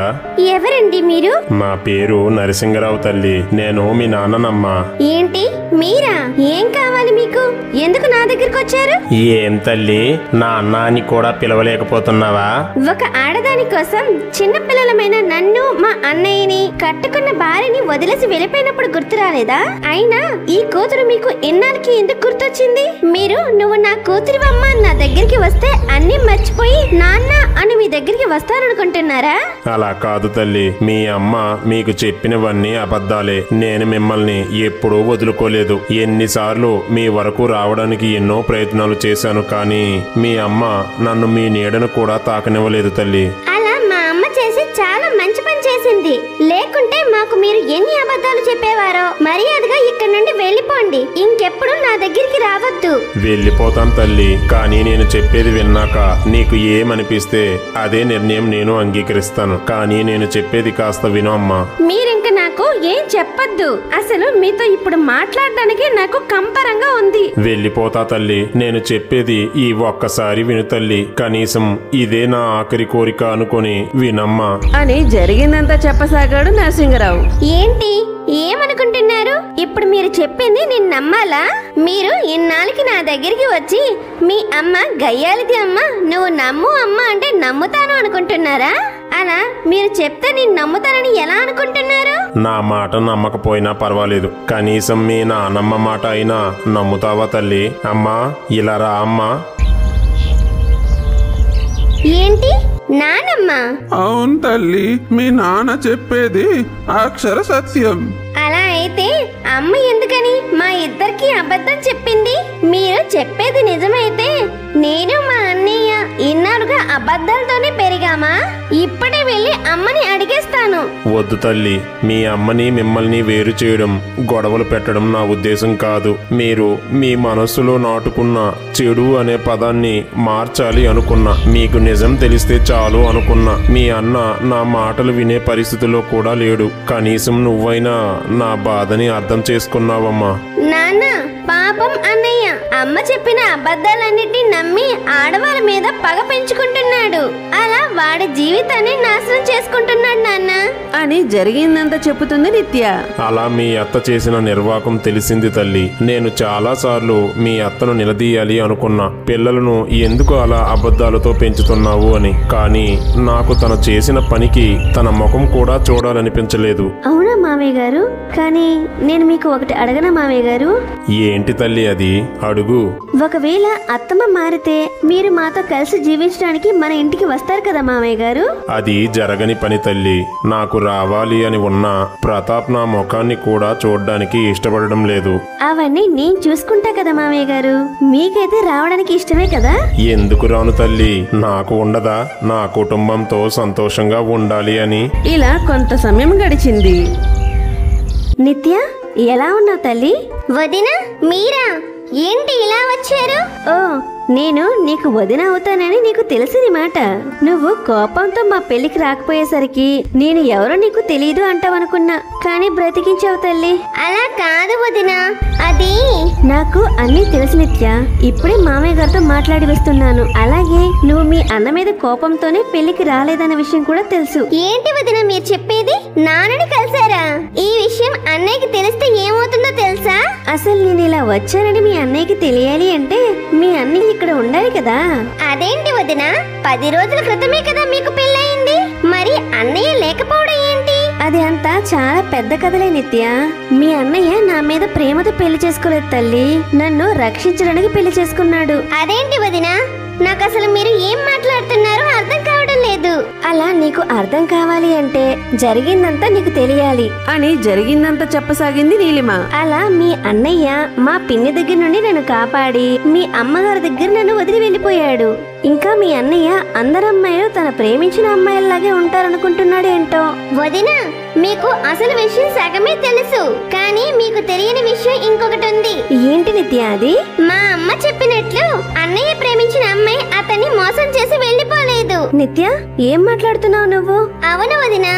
ఎవరండి మీరు? మా పేరు నరసింగరావు తల్లి. నేను మీ నాన్ననమ్మా. ఏంటి మీరా? ఏం కావాలి మీకు? ఎందుకు నా దగ్గరికి వచ్చారు? ఏం తల్లి, నాన్న అని కూడా పిలవలేకపోతున్నావా? ఒక ఆడదాని కోసం చిన్న పిల్లలమైన నన్ను, మా అన్నయ్యని, కట్టుకున్న భార్యని వదిలేసి వెళ్ళిపోయినప్పుడు గుర్తు రాలేదా? అయినా ఈ కూతురు మీకు ఇన్నాళ్ళకి ఎందుకు గుర్తొచ్చింది? మీరు నువ్వు నా కూతురివమ్మ నా దగ్గరికి వస్తే అన్ని మర్చిపోయి నాన్న అని మీ దగ్గరికి వస్తాననుకుంటున్నారా? అలా కాదు తల్లి, మీ అమ్మ మీకు చెప్పినవన్నీ అబద్ధాలే. నేను మిమ్మల్ని ఎప్పుడూ వదులుకోలేదు. ఎన్నిసార్లు మీ వరకు రావడానికి ఎన్నో ప్రయత్నాలు చేశాను, కానీ మీ అమ్మ నన్ను మీ నీడను కూడా తాకనివ్వలేదు తల్లి. అలా మా అమ్మ చేసి చాలా మంచి పని చేసింది. లేకుంటే మాకు మీరు ఎన్ని అబద్ధాలు చెప్పేవారో. మర్యాదగా ఇక్కడి నుండి వెళ్ళిపోండి. ఇంకెప్పుడు నా దగ్గరికి రావద్దు. వెళ్ళిపోతాను తల్లి, కానీ నేను చెప్పేది విన్నాక నీకు ఏమనిపిస్తే అదే నిర్ణయం నేను అంగీకరిస్తాను. కానీ నేను చెప్పేది కాస్త విను అమ్మా. మీరింక నాకు ఏం చెప్పొద్దు. అసలు మీతో ఇప్పుడు మాట్లాడడానికి నాకు కంపరంగా ఉంది. వెళ్ళిపోతా తల్లి, నేను చెప్పేది ఈ ఒక్కసారి విను తల్లి. కనీసం ఇదే నా ఆఖరి కోరిక అనుకొని వినమ్మా అని జరిగిందంతా చెప్పసాగాడు నరసింగరావు. ఏంటి ఏమనుకుంటున్నారు? ఇప్పుడు మీరు చెప్పింది నేను నమ్మాలా? మీరు ఇన్నాళ్ళకి నా దగ్గరికి వచ్చి మీ అమ్మ గయ్యాలిది అమ్మ, నువ్వు నమ్ము అమ్మ అంటే నమ్ముతాను అనుకుంటున్నారా? అలా మీరు చెప్తే నేను నమ్ముతానని ఎలా అనుకుంటున్నారు? నా మాట నమ్మకపోయినా పర్వాలేదు, కనీసం మీ నానమ్మ మాట అయినా నమ్ముతావా తల్లి? అమ్మా ఇలా రా అమ్మా. ఏంటి నానమ్మ? అవును తల్లి, మీ నాన్న చెప్పేది అక్షర సత్యం. అలా అయితే అమ్మ ఎందుకని మా ఇద్దరికి అబద్ధం చెప్పింది? మీరు చెప్పేది నిజమైతే నేను మా అన్నయ్య ఇన్నాళ్ళుగా అబద్ధాలతోనే పెరిగామా? ఇప్పుడే వెళ్ళి అమ్మని అడిగేస్తాను. వద్దు తల్లి, మీ అమ్మని మిమ్మల్ని వేరు చేయడం, గొడవలు పెట్టడం నా ఉద్దేశం కాదు. మీరు మీ మనస్సులో నాటుకున్న చెడు అనే పదాన్ని మార్చాలి అనుకున్నా. మీకు నిజం తెలిస్తే చాలు అనుకున్నా. మీ అన్న నా మాటలు వినే పరిస్థితిలో కూడా లేడు. కనీసం నువ్వైనా నా బాధని అర్థం చేసుకున్నావమ్మా. నాన్న పాపం అన్నయ్య అమ్మ చెప్పిన అబద్ధాలన్నిటినీ నమ్మి ఆడవాళ్ళ మీద పగ పెంచుకుంటున్నాడు. చేసుకుంటున్నాడు. అలా వాడి జీవితాన్ని నాశనం చేసుకుంటున్నాడు నాన్న అని జరిగిందంతా చెప్పుతుంది నిత్య. అలా మీ అత్త చేసిన నిర్వాకం తెలిసింది తల్లి. నేను చాలా సార్లు మీ అత్తను నిలదీయాలి అనుకున్నా, పిల్లలను ఎందుకు అలా అబద్ధాలతో పెంచుతున్నావు అని. కానీ నాకు తను చేసిన పనికి తన ముఖం కూడా చూడాలనిపించలేదు. అవునా మామయ్య గారు? కానీ నేను మీకు ఒకటి అడగనా మామయ్య గారు? ఏంటి తల్లి అది? అడుగు. ఒకవేళ అత్తమ్మ మారితే మీరు మాతో కలిసి జీవించడానికి మన ఇంటికి వస్తారు కదా మామయ్య గారు? అది జరగని పని తల్లి. నాకు రావాలి అని ఉన్నా ప్రతాప్ నా ముఖాన్ని కూడా చూడ్డానికి ఇష్టపడడం లేదు. అవన్నీ నేను చూసుకుంటా కదా మామయ్య గారు. మీకైతే రావడానికి ఇష్టమే కదా? ఎందుకు రాను తల్లి? నాకు ఉండదా నా కుటుంబంతో సంతోషంగా ఉండాలి అని? ఇలా కొంత సమయం గడిచింది. నిత్య, ఎలా ఉన్నావు తల్లి? వదినా, మీరా? ఏంటి ఇలా వచ్చారు? ఓ, నేను నీకు వదిన అవుతానని నీకు తెలిసిన మాట. నువ్వు కోపంతో మా పెళ్లికి రాకపోయేసరికి నేను ఎవరో నీకు తెలియదు అంటావనుకున్నా, కానీ బ్రతికించావు తల్లి. అలా కాదు వదినా, అది నాకు అన్నీ తెలుసు నిత్య. ఇప్పుడే మామయ్య గారితో మాట్లాడి వస్తున్నాను. అలాగే నువ్వు మీ అన్న మీద కోపంతోనే పెళ్లికి రాలేదన్న విషయం కూడా తెలుసు. ఏంటి వదిన మీరు చెప్పేది? నాన్నని కలిసారా? ఈ విషయం అన్నయ్యకి తెలిస్తే ఏమవుతుందో తెలుసా? అసలు నేను ఇలా వచ్చానని మీ అన్నయ్యకి తెలియాలి అంటే మీ అన్నయ్య ఇక్కడ ఉండాలి కదా. అదేంటి వదినా, 10 రోజుల క్రితమే కదా మీకు పెళ్ళయింది. మరి అన్నయ్య లేకపోవడం ఏంటి? అది అంతా చాలా పెద్ద కథలే నిత్య. మీ అన్నయ్య నా మీద ప్రేమతో పెళ్లి చేసుకోలేదు తల్లి, నన్ను రక్షించడానికి పెళ్లి చేసుకున్నాడు. అదేంటి వదినా, నాకు అసలు మీరు ఏం మాట్లాడుతున్నారో అర్థం కావడం లేదు. అలా నీకు అర్థం కావాలి అంటే జరిగిందంతా నీకు తెలియాలి అని జరిగిందంతా చెప్పసాగింది నీలిమ. అలా మీ అన్నయ్య మా పిన్ని దగ్గర నుండి నన్ను కాపాడి మీ అమ్మగారి దగ్గర నన్ను వదిలి వెళ్ళిపోయాడు. ఇంకా మీ అన్నయ్య అందరు అమ్మాయిలు తన ప్రేమించిన అమ్మాయిలాగే ఉంటారనుకుంటున్నాడు ఏంటో. వదినా, మీకు అసలు విషయం సగమే తెలుసు, కానీ మీకు తెలియని విషయం ఇంకొకటి ఉంది. ఏంటి నిత్య అది? మా అమ్మ చెప్పినట్లు అన్నయ్య ప్రేమించిన అమ్మాయి అతన్ని మోసం చేసి వెళ్ళిపోలేదు. నిత్య, ఏం మాట్లాడుతున్నావు నువ్వు? అవును వదినా,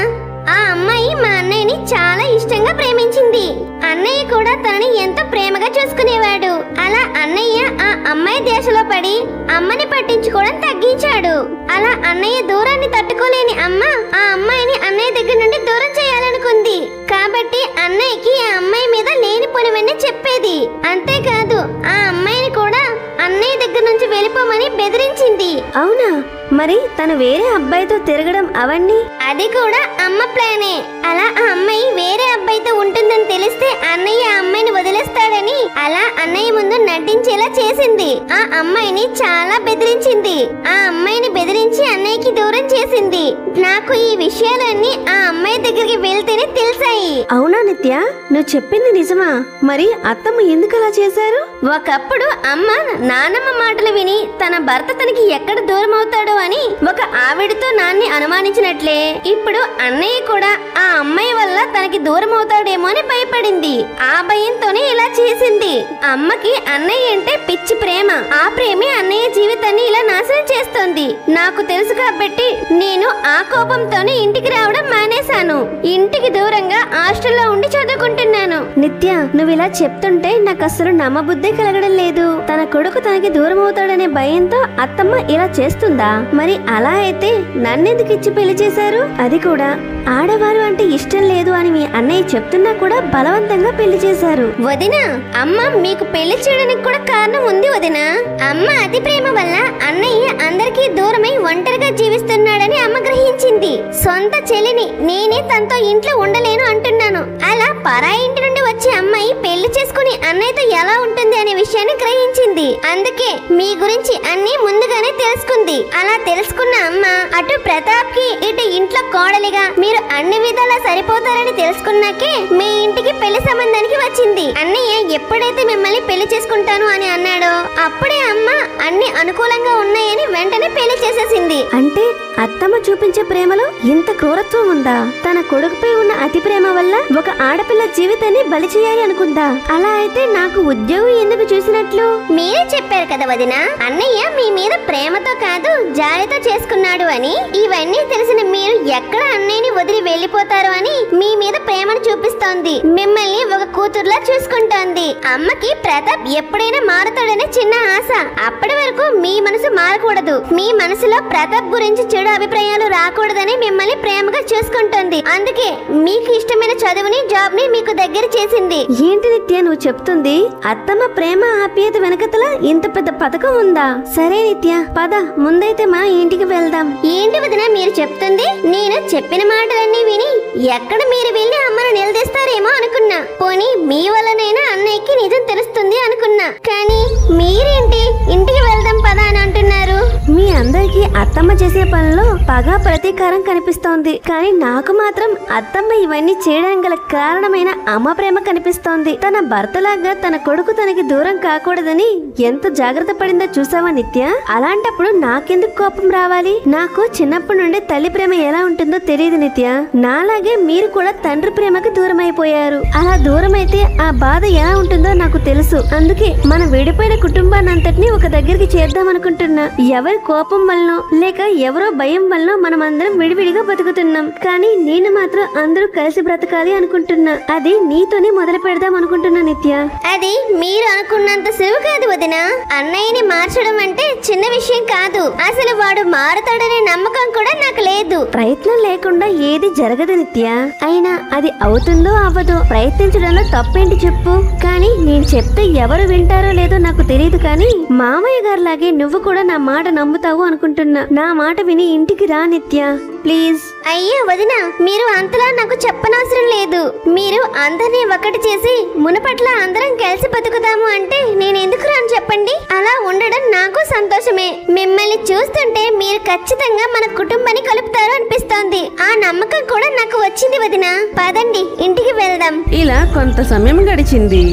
ఆ అమ్మాయి మా అన్నయ్యని చాలా ఇష్టంగా ప్రేమించింది. అన్నయ్య కూడా తనని ఎంతో ప్రేమగా చూసుకునేవాడు. అలా అన్నయ్య ఆ అమ్మాయి దేశంలో పడి అమ్మని పట్టించుకోవడం తగ్గించాడు. అలా అన్నయ్య దూరాన్ని తట్టుకోలేని అమ్మ ఆ అమ్మాయిని అన్నయ్య దగ్గర నుండి దూరం చేయాలనుకుంది. కాబట్టి అన్నయ్యకి ఆ అమ్మాయి మీద లేనిపోనివన్నీ చెప్పేది. అంతేకాదు ఆ అమ్మాయిని కూడా అన్నయ్య దగ్గర నుంచి వెళ్ళిపోమని బెదిరించింది. అవునా? మరి తను వేరే అబ్బాయితో తిరగడం అవన్నీ అది కూడా అమ్మ ప్లానే. అలా ఆ అమ్మాయి వేరే అబ్బాయితో ఉంటుందని తెలిస్తే అన్నయ్య ఆ అమ్మాయిని వదిలేస్తాడని అలా అన్నయ్య ముందు నటించేలా చేసింది. ఆ అమ్మాయిని చాలా బెదిరించింది. ఆ అమ్మాయిని బెదిరించి అన్నయ్యకి దూరం చేసింది. నాకు ఈ విషయాలన్నీ ఆ అమ్మాయి దగ్గరికి వెళ్తేనే తెలిసాయి. అవునా నిత్య, నువ్వు చెప్పింది నిజమా? మరి అత్తమ్మ ఎందుకు అలా చేశారు? ఒకప్పుడు అమ్మ నానమ్మ మాటలు విని తన భర్త తనకి ఎక్కడ దూరం అవుతాడో అని ఒక ఆవిడతో నాన్ని అనుమానించినట్లే ఇప్పుడు అన్నయ్య కూడా ఆ అమ్మాయి వల్ల తనకి దూరం అవుతాడేమో అని భయపడింది. ఆ భయంతోనే ఇలా చేసింది. అమ్మకి అన్నయ్య అంటే పిచ్చి ప్రేమ. ఆ ప్రేమే అన్నయ్య జీవితాన్ని ఇలా నాశనం చేస్తోంది. నాకు తెలుసు కాబట్టి నేను ఆ కోపంతోనే ఇంటికి రావడం మానేశాను. ఇంటికి దూరంగా హాస్టల్లో ఉండి చదువుకుంటున్నాను. నిత్య, నువ్వు ఇలా చెప్తుంటే నాకు అసలు నమ్మబుద్ధే కలగడం లేదు. తన కొడుకు తనకి దూరం అవుతాడనే భయంతో అత్తమ్మ ఇలా చేస్తుందా? మరి అలా అయితే నన్నెందుకు ఇచ్చి పెళ్లి చేశారు? అది కూడా ఆడవారు అంటే ఇష్టం లేదు అని మీ అన్నయ్య చెప్తున్నా కూడా బలవంతంగా పెళ్లి చేశారు. వదినా, అమ్మ మీకు పెళ్లి చేయడానికి కూడా కారణం ఉంది వదినా. అమ్మ అతి ప్రేమ వల్ల అన్నయ్య అందరికీ దూరమై ఒంటరిగా జీవిస్తున్నాడని అమ్మ గ్రహించింది. సొంత చెల్లిని నేనే తనతో ఇంట్లో ఉండలేను అంటున్నాను. అలా పరాయి ఇంటి నుండి వచ్చే అమ్మాయి పెళ్లి చేసుకుని అన్నయ్యతో ఎలా ఉంటుంది అనే విషయాన్ని గ్రహించింది. అందుకే మీ గురించి అన్ని ముందుగానే తెలుసుకుంది. అలా తెలుసుకున్న అమ్మ అటు ప్రతాప్ కి ఇటు ఇంట్లో కోడలిగా మీరు అన్ని విధాలా సరిపోతారని తెలుసుకున్నాకే మీ ఇంటికి పెళ్లి సంబంధానికి వచ్చింది. అన్నయ్య ఎప్పుడైతే మిమ్మల్ని పెళ్లి చేసుకుంటాను అని అన్నాడో అప్పుడే అమ్మ అన్ని అనుకూలంగా ఉన్నాయని వెంటనే పెళ్లి చేసేసింది. అంటే అత్తమ్మ చూపించే ప్రేమలో ఇంత క్రూరత్వం ఉందా? తన కొడుకుపై ఉన్న అతి ప్రేమ వల్ల ఒక ఆడపిల్ల జీవితాన్ని బలి చేయాలి అనుకుందా? అలా అయితే నాకు ఉద్యోగం ఎందుకు చూసినట్లు? మీరే చెప్పారు కదా వదినా, అన్నయ్య మీ మీద ప్రేమతో కాదు జాలితో చేసుకున్నాడు అని. ఇవన్నీ తెలిసిన మీరు ఎక్కడ అన్నయ్యని వదిలి వెళ్ళిపోతారు అని మీ మీద ప్రేమను చూపిస్తోంది. మిమ్మల్ని ఒక కూతురులా చూసుకుంటోంది. అమ్మకి ప్రతాప్ ఎప్పుడైనా మారుతాడనే చిన్న ఆశ. అప్పటి వరకు మీ మనసు మారకూడదు. మీ మనసులో ప్రతాప్ గురించి చెడు అభిప్రాయాలు రాకూడదని మిమ్మల్ని ప్రేమగా చూసుకుంటోంది. అందుకే మీకు ఇష్టమైన చదువుని జాబ్ ని మీకు దగ్గర చేసింది. ఏంటి నిత్య నువ్వు చెప్తుంది? అత్తమ్మ ప్రేమ ఆప్యాయత వెనకతల ఇంత పెద్ద పథకం ఉందా? సరే నిత్య పద, ముందైతే మన ఇంటికి వెళ్దాం. ఏంటి వదినా మీరు చెప్తుంది? నేను చెప్పిన మాటలన్నీ విని ఎక్కడ మీరు వెళ్ళి అమ్మను నిలదీస్తారేమో అనుకున్నా. పోనీ మీ వల్లనైనా అన్నయ్యకి నిజం తెలుస్తుంది అనుకున్నా. కానీ మీరేంటి ఇంటికి వెళ్దాం పదా అని అంటున్నారు? మీ అందరికి అత్తమ్మ చేసే పనిలో పగ ప్రతీకారం కనిపిస్తోంది. కానీ నాకు మాత్రం అత్తమ్మ ఇవన్నీ చేయడానికి గల కారణమైన అమ్మ ప్రేమ కనిపిస్తోంది. తన భర్తలాగా తన కొడుకు తనకి దూరం కాకూడదని ఎంత జాగ్రత్త పడిందో చూసావా నిత్య? అలాంటప్పుడు నాకెందుకు కోపం రావాలి? నాకు చిన్నప్పటి నుండి తల్లి ప్రేమ ఎలా ఉంటుందో తెలియదు నిత్య. నాలాగే మీరు కూడా తండ్రి ప్రేమకు దూరం అయిపోయారు. అలా దూరం అయితే ఆ బాధ ఎలా ఉంటుందో నాకు తెలుసు. అందుకే మన విడిపోయిన కుటుంబాన్ని అంతటినీ ఒక దగ్గరికి చేద్దాం అనుకుంటున్నా. ఎవరి కోపం వల్లనో లేక ఎవరో భయం వల్లనో మనం అందరం విడివిడిగా బతుకుతున్నాం. కానీ నేను మాత్రం అందరూ కలిసి బ్రతకాలి అనుకుంటున్నా. అది నీతోనే మొదలు పెడదాం అనుకుంటున్నా నిత్య. అది మీరు అనుకున్నంత సులువు కాదు వదినా. అన్నయ్యని మార్చడం అంటే చిన్న విషయం కాదు. అసలు వాడు మారుతాడనే నమ్మకం కూడా నాకు లేదు. ప్రయత్నం లేకుండా ఏది జరగదు నిత్య. అయినా అది అవుతుందో అవ్వదో ప్రయత్నించడంలో తప్పేంటి చెప్పు? కానీ నేను చెప్తే ఎవరు వింటారో లేదో నాకు తెలియదు. కానీ మామయ్య గారు లాగే నువ్వు కూడా నా మాట నమ్ముతావు అనుకుంటున్నా. నా మాట విని ఇంటికి రా నిత్య, ప్లీజ్. అయ్యో వదినా, మీరు అంతలా నాకు చెప్పనవసరం లేదు. మీరు అందరినీ ఒకటి చేసి మునుపట్ల అందరం కలిసి బతుకుదాము అంటే నేను ఎందుకు రాను చెప్పండి? అలా ఉండడం నాకు సంతోషమే. మిమ్మల్ని చూస్తుంటే మీరు ఖచ్చితంగా మన కుటుంబాన్ని కలుపుతారు అనిపిస్తోంది. ఆ నమ్మకం కూడా నాకు వచ్చింది వదినా. పదండి ఇంటికి వెళ్దాం. ఇలా కొంత సమయం గడిచింది.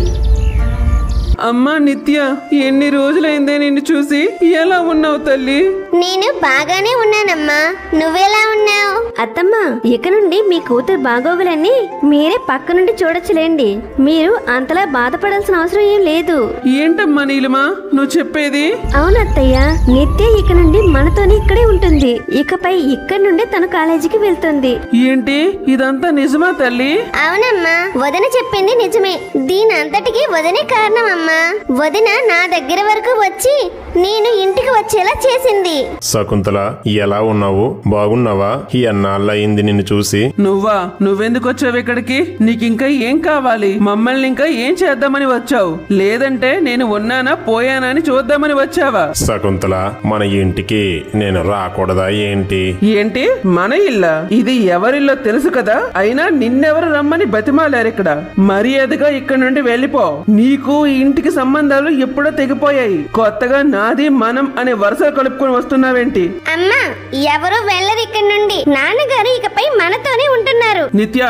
అమ్మా నిత్య, ఎన్ని రోజులైందే నిన్ను చూసి. ఎలా ఉన్నావు తల్లి? నేను బాగానే ఉన్నానమ్మా. నువ్వెలా ఉన్నావు? అత్తమ్మ, ఇక నుండి మీ కూతురు బాగోగులన్నీ మీరే పక్క నుండి చూడొచ్చులేండి. మీరు అంతలా బాధపడాల్సిన అవసరం ఏం లేదు. ఏంటమ్మా నీలిమా నువ్వు చెప్పేది? అవునత్తయ్య, నిత్య ఇక నుండి మనతోనే ఇక్కడే ఉంటుంది. ఇకపై ఇక్కడి నుండి తన కాలేజీకి వెళ్తుంది. ఏంటి ఇదంతా నిజమా తల్లి? అవునమ్మా, వదిన చెప్పింది నిజమే. దీని అంతటికి వదినే కారణం అమ్మా. వదిన నా దగ్గర వరకు వచ్చి నేను ఇంటికి వచ్చేలా చేసింది. శకుంతల, ఎలా ఉన్నావు? బాగున్నావా? ఎన్నాళ్ళయింది నిన్ను చూసి. నువ్వెందుకు వచ్చావు ఇక్కడికి? నీకింకా ఏం కావాలి? మమ్మల్ని ఇంకా ఏం చేద్దామని వచ్చావు? లేదంటే నేను ఉన్నానా పోయానా అని చూద్దామని వచ్చావా? శకుంతల, మన ఇంటికి నేను రాకూడదా ఏంటి? ఏంటి మన ఇల్లా? ఇది ఎవరిల్లో తెలుసు కదా. అయినా నిన్నెవరు రమ్మని బతిమాలారు ఇక్కడ? మర్యాదగా ఇక్కడ నుండి వెళ్ళిపో. నీకు ఈ ఇంటికి సంబంధాలు ఎప్పుడో తెగిపోయాయి. కొత్తగా నాది మనం అనే వరుసలు కలుపుకొని వస్తున్నావేంటి? అమ్మా, ఎవరు వెళ్ళరు ఇక్కడ నుండి. నాన్నగారు ఇకపై మనతోనే ఉంటున్నారు. నిత్య,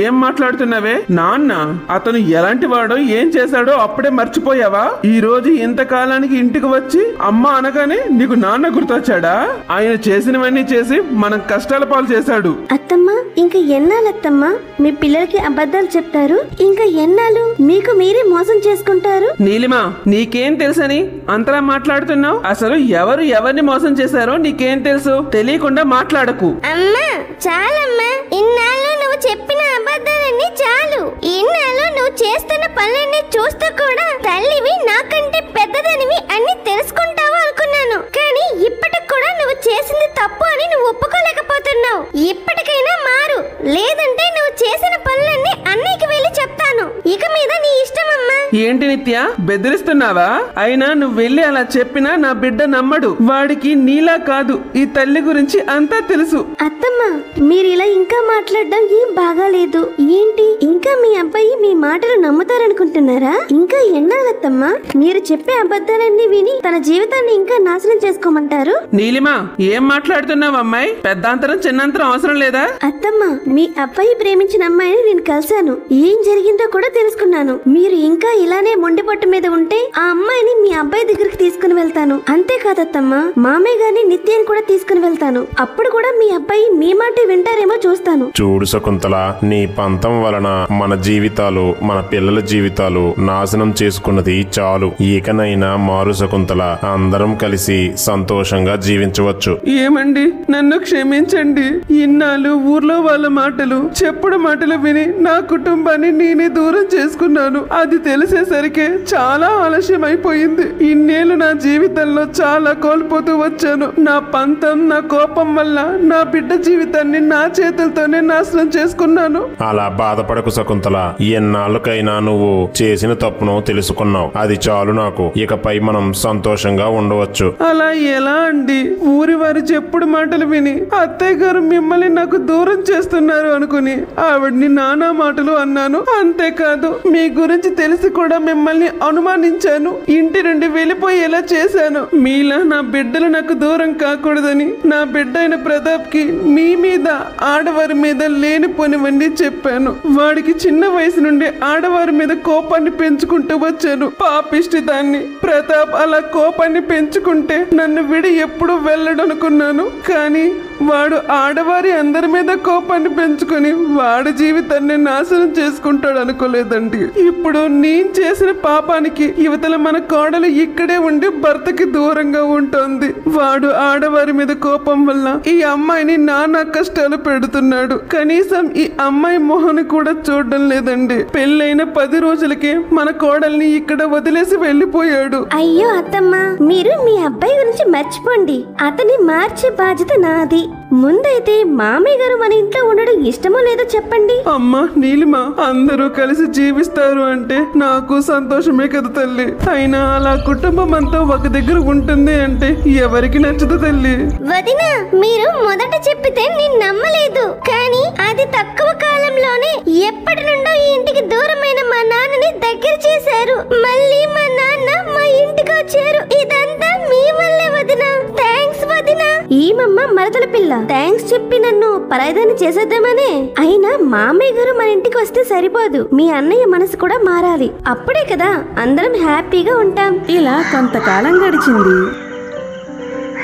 ఏం మాట్లాడుతున్నావే? నాన్న అతను ఎలాంటి వాడో ఏం చేశాడో అప్పుడే మర్చిపోయావా? ఈ రోజు ఇంతకాలానికి ఇంటికి వచ్చి అమ్మ అనగానే నీకు నాన్న గుర్తొచ్చాడా? ఆయన చేసినవన్నీ చేసి మనం కష్టాల పాలు చేశాడు. అత్తమ్మ, ఇంకా ఎన్నాళ్ళత్తమ్మ మీ పిల్లలకి అబద్ధాలు చెప్తారు? ఇంకా ఎన్నాళ్ళు మీకు మీరే మోసం చేసుకుంటారు? నీలిమా, నీకేం తెలుసని అంతలా మాట్లాడుతున్నావు? అసలు ఎవరు ఎవరిని మోసం చేశారో నీకేం తెలుసు? తెలియకుండా మాట్లాడకు. అమ్మా, చాలమ్మా. ఇన్నాళ్ళు నువ్వు చెప్పిన అబద్ధాలన్నీ చాలు. ఇన్నాళ్ళు నువ్వు చేస్తున్న పనులన్నీ చూస్తూ కూడా తల్లివి, నాకంటే పెద్దదానివి అన్ని తెలుసుకుంటావు అనుకున్నాను. కానీ ఇప్పటికి కూడా నువ్వు చేసింది తప్పు అని నువ్వు ఒప్పుకోలేకపోతున్నావు. ఇప్పటికైనా మారు, లేదంటే నువ్వు చేసిన పనులన్నీ అన్నయ్యకి వెళ్ళి చెప్తాను. ఇక మీద నీ ఇష్టం అమ్మా. ఏంటి నిత్య, బెదిరిస్తున్నావా? అయినా నువ్వు వెళ్ళి అలా చెప్పినా నా బిడ్డ నమ్మడు. వాడికి నీలా కాదు, ఈ తల్లి గురించి అంతా తెలుసు. అత్తమ్మ, మీరు ఇలా ఇంకా మాట్లాడడం ఏం బాగాలేదు. ఏంటి ఇంకా మీ అబ్బాయి మీ మాటలు నమ్ముతారనుకుంటున్నారా? ఇంకా ఎన్నాళ్ళత్తమ్మ మీరు చెప్పే అబద్ధాలన్నీ విని తన జీవితాన్ని ఇంకా నాశనం చేసుకోమంటారు? నీలిమా, ఏం మాట్లాడుతున్నావు అమ్మాయి? పెద్దాంతరం చిన్నంతరం అవసరం లేదా? అత్తమ్మ, మీ అబ్బాయి ప్రేమించిన అమ్మాయిని నేను కలిశాను. ఏం జరిగిందో కూడా తెలుసుకున్నాను. మీరు ఇంకా ఇలానే మొండి పట్టు మీద ఉంటే ఆ అమ్మాయిని మీ అబ్బాయి దగ్గరికి తీసుకుని వెళ్తాను. అంతేకాదత్తమ్మా, మామయ్య గారిని నిత్యాన్ని కూడా తీసుకుని వెళ్తాను. అప్పుడు కూడా మీ అబ్బాయి మీ మాట వింటారేమో చూస్తాను. చూడు శకుంతల, నీ పంతం వలన మన జీవితాలు, మన పిల్లల జీవితాలు నాశనం చేసుకున్నది చాలు. ఇకనైనా మారు శకుంతల. అందరం కలిసి సంతోషంగా జీవించవచ్చు. ఏమండి, నన్ను క్షమించండి. ఇన్నాళ్ళు ఊర్లో వాళ్ళ మాటలు, చెప్పుడు మాటలు విని నా కుటుంబాన్ని నేనే దూరం చేసుకున్నాను. అది తెలిసేసరికి చాలా ఆలస్యం అయిపోయింది. ఇన్నేళ్ళు నా జీవితంలో చాలా కోల్పోతూ వచ్చాను. నా పంతం, నా కోపం వల్ల నా బిడ్డ జీవితాన్ని నా చేతులతోనే నాశనం చేసుకున్నాను. అలా బాధపడకు శకుంతల. ఎన్నాళ్ళకైనా నువ్వు చేసిన తప్పును తెలుసుకున్నావు. అది చాలు నాకు. ఇకపై మనం సంతోషంగా ఉండవచ్చు. అలా ఎలా అండి? ఊరి వారి చెప్పుడు మాటలు విని అత్తయ్య గారు మిమ్మల్ని నాకు దూరం చేస్తున్నారు అనుకుని ఆవిడ్ని నానా మాటలు అన్నాను. అంతేకాదు, మీ గురించి తెలిసి కూడా మిమ్మల్ని అనుమానించాను. ఇంటి నుండి వెళ్ళిపోయేలా చేశాను. మీలా నా బిడ్డలు నాకు దూరం కాకూడదని నా బిడ్డ అయిన ప్రతాప్ కి మీ మీద, ఆడవారి మీద లేనిపోనివన్నీ చెప్పాను. వాడికి చిన్న వయసు నుండి ఆడవారి మీద కోపాన్ని పెంచుకుంటూ వచ్చాను. పాపిష్టి దాన్ని. ప్రతాప్ అలా కోపాన్ని పెంచుకుంటే నన్ను విడి ఎప్పుడు వెళ్ళడనుకున్నాను. కానీ వాడు ఆడవారి అందరి మీద కోపాన్ని పెంచుకొని వాడి జీవితాన్ని నాశనం చేసుకుంటాడు అనుకోలేదండి. ఇప్పుడు నేను చేసిన పాపానికి యువతల మన కోడలు ఇక్కడే ఉండి భర్తకి దూరంగా ఉంటుంది. వాడు ఆడవారి మీద కోపం వల్ల ఈ అమ్మాయిని నానా కష్టాలు పెడుతున్నాడు. కనీసం ఈ అమ్మాయి మొహని కూడా చూడడం లేదండి. పెళ్ళైన 10 రోజులకే మన కోడల్ని ఇక్కడ వదిలేసి వెళ్ళిపోయాడు. అయ్యో అత్తమ్మ, మీరు మీ అబ్బాయి గురించి మర్చిపోండి. అతన్ని మార్చే బాధ్యత నాది. ముందైతే మామయ్య గారు మన ఇంట్లో ఉండడం ఇష్టమో లేదో చెప్పండి. అమ్మా నీలిమ, అందరూ కలిసి జీవిస్తారు అంటే నాకు సంతోషమే కదా తల్లి. అయినా అలా కుటుంబం అంతా ఒక దగ్గర ఉంటుంది అంటే ఎవరికి నచ్చదు తల్లి. వదినా, మీరు మొదట చెప్పితే నేను నమ్మలేదు. కానీ అది తక్కువ కాలంలోనే ఎప్పటి నుండో ఈ ఇంటికి దూరమైన మా నాన్నని దగ్గర చేశారు. మళ్ళీ మా నాన్న మా ఇంటికి వచ్చారు. ఇదంతా మీ వల్లే వదినా. థ్యాంక్స్ వదినా. ఈమమ్మ మరదల పిల్ల థ్యాంక్స్ చెప్పి నన్ను పరాయిదాన్ని చేసేద్దామనే. అయినా మామయ్య గారు మన ఇంటికి వస్తే సరిపోదు, మీ అన్నయ్య మనసు కూడా మారాలి. అప్పుడే కదా అందరం హ్యాపీగా ఉంటాం. ఇలా కొంతకాలం గడిచింది.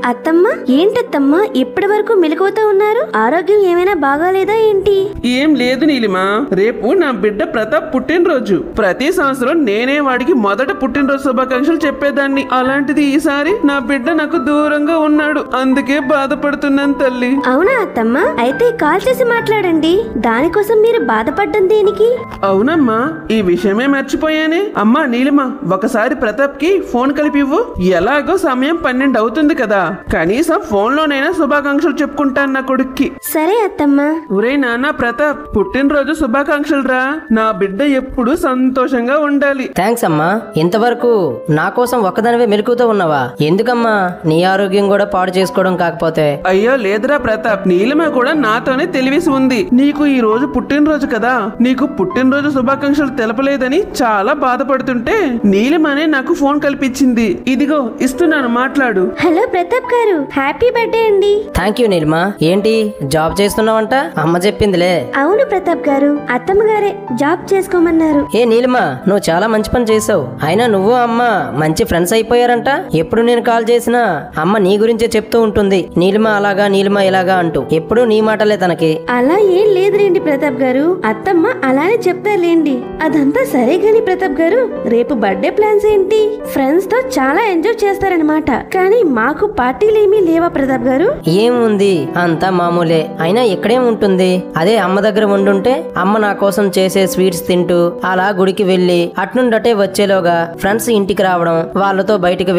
అత్తమ్మ, ఏంటత్తమ్మ ఇప్పటి వరకు మెలకువతో ఉన్నారు? ఆరోగ్యం ఏమైనా బాగాలేదా ఏంటి? ఏం లేదు నీలిమ, రేపు నా బిడ్డ ప్రతాప్ పుట్టినరోజు. ప్రతి సంవత్సరం నేనే వాడికి మొదట పుట్టినరోజు శుభాకాంక్షలు చెప్పేదాన్ని. అలాంటిది ఈసారి నా బిడ్డ నాకు దూరంగా ఉన్నాడు. అందుకే బాధపడుతున్నాను తల్లి. అవునా అత్తమ్మ? అయితే కాల్ చేసి మాట్లాడండి. దానికోసం మీరు బాధపడ్డం దేనికి? అవునమ్మా, ఈ విషయమే మర్చిపోయానే. అమ్మా నీలిమ, ఒకసారి ప్రతాప్ కి ఫోన్ కలిపివ్వు. ఎలాగో సమయం 12 అవుతుంది కదా, కనీసం ఫోన్ లోనైనా శుభాకాంక్షలు చెప్పుకుంటాను నా కొడుక్కి. సరే అత్తమ్మ. ఒరే నాన్న ప్రతాప్, పుట్టినరోజు శుభాకాంక్షలు రా. నా బిడ్డ ఎప్పుడు సంతోషంగా ఉండాలి. థ్యాంక్స్ అమ్మా. ఇంతవరకు నా కోసం ఒక్కదానివే మెలకుతూ ఉన్నావా? ఎందుకమ్మా నీ ఆరోగ్యం కూడా పాడు చేసుకోవడం కాకపోతే? అయ్యో లేదురా ప్రతాప్, నీలిమ కూడా నాతోనే తెలివిసి ఉంది. నీకు ఈ రోజు పుట్టినరోజు కదా, నీకు పుట్టినరోజు శుభాకాంక్షలు తెలపలేదని చాలా బాధపడుతుంటే నీలిమనే నాకు ఫోన్ కల్పించింది. ఇదిగో ఇస్తున్నాను, మాట్లాడు. హలో ప్రతాప్ గారు, హ్యాపీ బర్త్డే అండి. Thank you Neelima. ఏంటి జాబ్ చేస్తున్నావంట? అమ్మ చెప్పిందిలే. అవును ప్రతాప్ గారు, అత్తమ్మ గారే జాబ్ చేసుకోమన్నారు. ఏ నీలిమా, నువ్వు చాలా మంచి పని చేసావు. అయినా నువ్వు అమ్మ మంచి ఫ్రెండ్స్ అయిపోయారంట. ఎప్పుడు నేను కాల్ చేసినా అమ్మ నీ గురించే చెప్తూ ఉంటుంది. నీలిమా అలాగా, నీలిమా ఇలాగా అంటూ. ఎప్పుడు నీ మాటలే తనకి. అలా ఏం లేదులేండి ప్రతాప్ గారు, అత్తమ్మ అలానే చెప్తారులేండి. అదంతా సరే గాని ప్రతాప్ గారు, రేపు బర్త్డే ప్లాన్స్ ఏంటి? ఫ్రెండ్స్ తో చాలా ఎంజాయ్ చేస్తారనమాట. కానీ మాకు పార్టీలేమీ లేవా ప్రతాప్ గారు? ఏముంది, అంతా మామూలే. అయినా ఇక్కడేం ఉంటుంది? అదే అమ్మ దగ్గర ఉండుంటే అమ్మ నా కోసం చేసే స్వీట్స్ తింటూ అలా గుడికి వెళ్లి అట్నుండటే వచ్చేలోగా ఫ్రెండ్స్ ఇంటికి రావడం, వాళ్ళతో బయటికి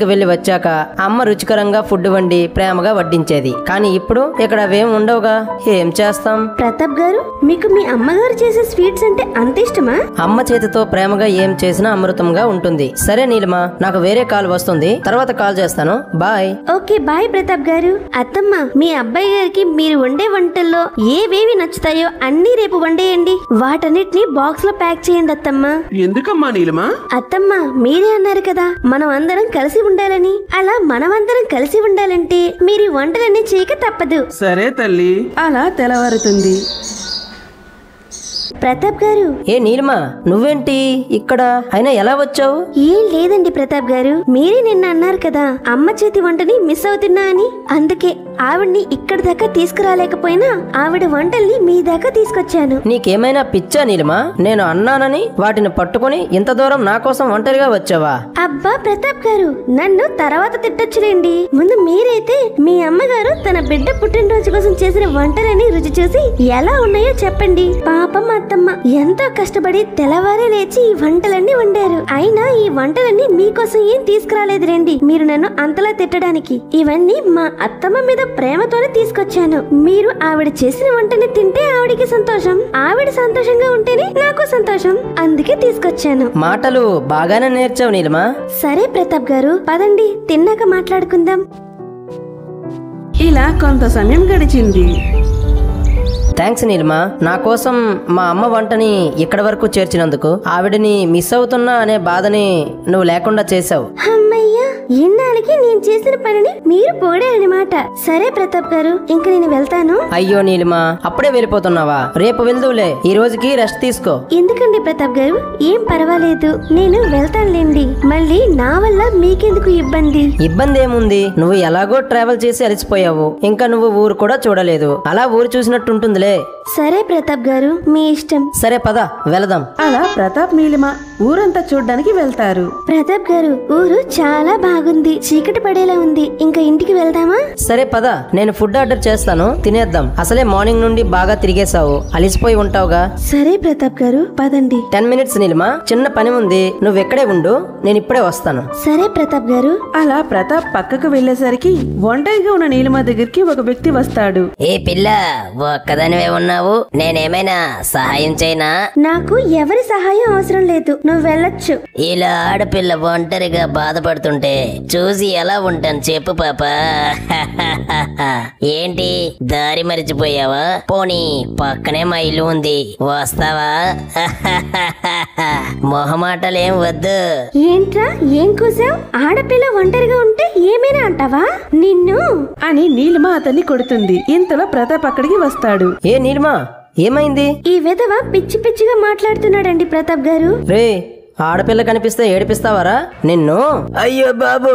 వెళ్లి వచ్చాక అమ్మ రుచికరంగా ఫుడ్ వండి ప్రేమగా వడ్డించేది. కానీ ఇప్పుడు ఇక్కడ అవేం ఉండవుగా. ఏం చేస్తాం? ప్రతాప్ గారు, మీకు మీ అమ్మగారు చేసే స్వీట్స్ అంటే అంత ఇష్టమా? అమ్మ చేతితో ప్రేమగా ఏం చేసినా అమృతంగా ఉంటుంది. సరే నీలిమా, నాకు వేరే కాల్ వస్తుంది, తర్వాత కాల్ చేస్తాను. బాయ్. ఓకే బాయ్ ప్రతాప్ గారు. అత్తమ్మ, మీ అబ్బాయి గారికి మీరు వండే వంటల్లో ఏవేవి నచ్చుతాయో అన్ని రేపు వండేయండి. వాటన్నిటిని బాక్స్ లో ప్యాక్ చేయండి అత్తమ్మ. ఎందుకమ్మా నీలిమా? అత్తమ్మ, మీరే అన్నారు కదా మనం అందరం కలిసి ఉండాలని. అలా మనమందరం కలిసి ఉండాలంటే మీరు వంటలన్నీ చేయక తప్పదు. సరే తల్లి. అలా తెల్లవారుతుంది. ప్రతాప్ గారు. ఏ నీలిమా, నువ్వేంటి ఇక్కడ? అయినా ఎలా వచ్చావు? ఏం లేదండి ప్రతాప్ గారు, మీరే నిన్న అన్నారు కదా అమ్మ చేతి వంటని మిస్ అవుతున్నా అని. అందుకే ఆవిడ్ని ఇక్కడి దాకా తీసుకురాలేకపోయినా ఆవిడ వంటల్ని మీ దాకా తీసుకొచ్చాను. నీకేమైనా పిచ్చా నీలిమా? నేను అన్నానని వాటిని పట్టుకుని ఇంత దూరం నా కోసం ఒంటరిగా వచ్చావా? అబ్బా ప్రతాప్ గారు, నన్ను తర్వాత తిట్టొచ్చులేండి. ముందు మీరైతే మీ అమ్మగారు తన బిడ్డ పుట్టినరోజు కోసం చేసిన వంటలని రుచి చూసి ఎలా ఉన్నాయో చెప్పండి. పాపం అత్తమ్మ ఎంతో కష్టపడి తెల్లవారే లేచి ఈ వంటలన్నీ వండారు. అయినా ఈ వంటలన్నీ మీకోసం ఏం తీసుకురాలేదు రండి, మీరు నన్ను అంతలా తిట్టడానికి. ఇవన్నీ మా అత్తమ్మ మీద ప్రేమతోనే తీసుకొచ్చాను. మీరు ఆవిడ చేసిన వంటని తింటే ఆవిడికి సంతోషం, ఆవిడ సంతోషంగా ఉంటేనే నాకు సంతోషం, అందుకే తీసుకొచ్చాను. మాటలు బాగానే నేర్చావు నీలిమా. సరే ప్రతాప్ గారు, పదండి తిన్నాక మాట్లాడుకుందాం. ఇలా కొంత సమయం గడిచింది. థ్యాంక్స్ నీలిమా, నా కోసం మా అమ్మ వంటని ఇక్కడి వరకు చేర్చినందుకు. ఆవిడని మిస్ అవుతున్నా అనే బాధని నువ్వు లేకుండా చేసావు. అమ్మయ్యా, ఇన్నాళ్ళకి నేను చేసిన పనిని మీరు పోడారనమాట. సరే ప్రతాప్ గారు, ఇంక నేను వెళ్తాను. అయ్యో నీలిమా, అప్పుడే వెళ్ళిపోతున్నావా? రేపు వెళ్దువులే, ఈ రోజుకి రెస్ట్ తీసుకో. ఎందుకండి ప్రతాప్ గారు, ఏం పర్వాలేదు, నేను వెళ్తానులేండి. మళ్ళీ నా వల్ల మీకెందుకు ఇబ్బంది? ఇబ్బంది ఏముంది? నువ్వు ఎలాగో ట్రావెల్ చేసి అలసిపోయావు, ఇంకా నువ్వు ఊరు కూడా చూడలేదు. అలా ఊరు చూసినట్టుంటుందిలే. సరే ప్రతాప్ గారు, మీ ఇష్టం. సరే పద వెళదాం. అలా ప్రతాప్ నీలిమ ఊరంతా చూడ్డానికి వెళ్తారు. ప్రతాప్ గారు, ఊరు చాలా బాగుంది, చీకటి పడేలా ఉంది. ఇంకా ఇంటికి వెళ్దామా? సరే పద, నేను ఫుడ్ ఆర్డర్ చేస్తాను, తినేద్దాం. అసలే మార్నింగ్ నుండి బాగా తిరిగేశావు, అలిసిపోయి ఉంటావుగా. సరే ప్రతాప్ గారు, పదండి. 10 minutes నీలిమా, చిన్న పని ఉంది, నువ్వు ఎక్కడే ఉండు, నేను ఇప్పుడే వస్తాను. సరే ప్రతాప్ గారు. అలా ప్రతాప్ పక్కకు వెళ్లేసరికి ఒంటరిగా ఉన్న నీలిమ దగ్గరికి ఒక వ్యక్తి వస్తాడు. ఏ పిల్ల, ఒక్కదానివే ఉన్నావు, నేనేమైనా సహాయం చేయనా? నాకు ఎవరి సహాయం అవసరం లేదు, నువ్వు వెళ్ళొచ్చు. ఇలా ఆడపిల్ల ఒంటరిగా బాధపడుతుంటే చూసి ఎలా ఉంటాను చెప్పు పాప. ఏంటి దారి మరిచిపోయావా? పోనీ పక్కనే మా ఇల్లు ఉంది, వస్తావా? మొహమాటలేం వద్దు. ఏంట్రా, ఏం కూసావు? ఆడపిల్ల ఒంటరిగా ఉంటే ఏమైనా అంటావా నిన్ను? అని నీలిమ అతన్ని కొడుతుంది. ఇంతలో ప్రతాప్ అక్కడికి వస్తాడు. ఏ నీలిమా, ఏమైంది? ఈ విధవ పిచ్చి పిచ్చిగా మాట్లాడుతున్నాడండి ప్రతాప్ గారు. రే, ఆడపిల్ల కనిపిస్తే ఏడిపిస్తావరా నిన్ను? అయ్యో బాబు,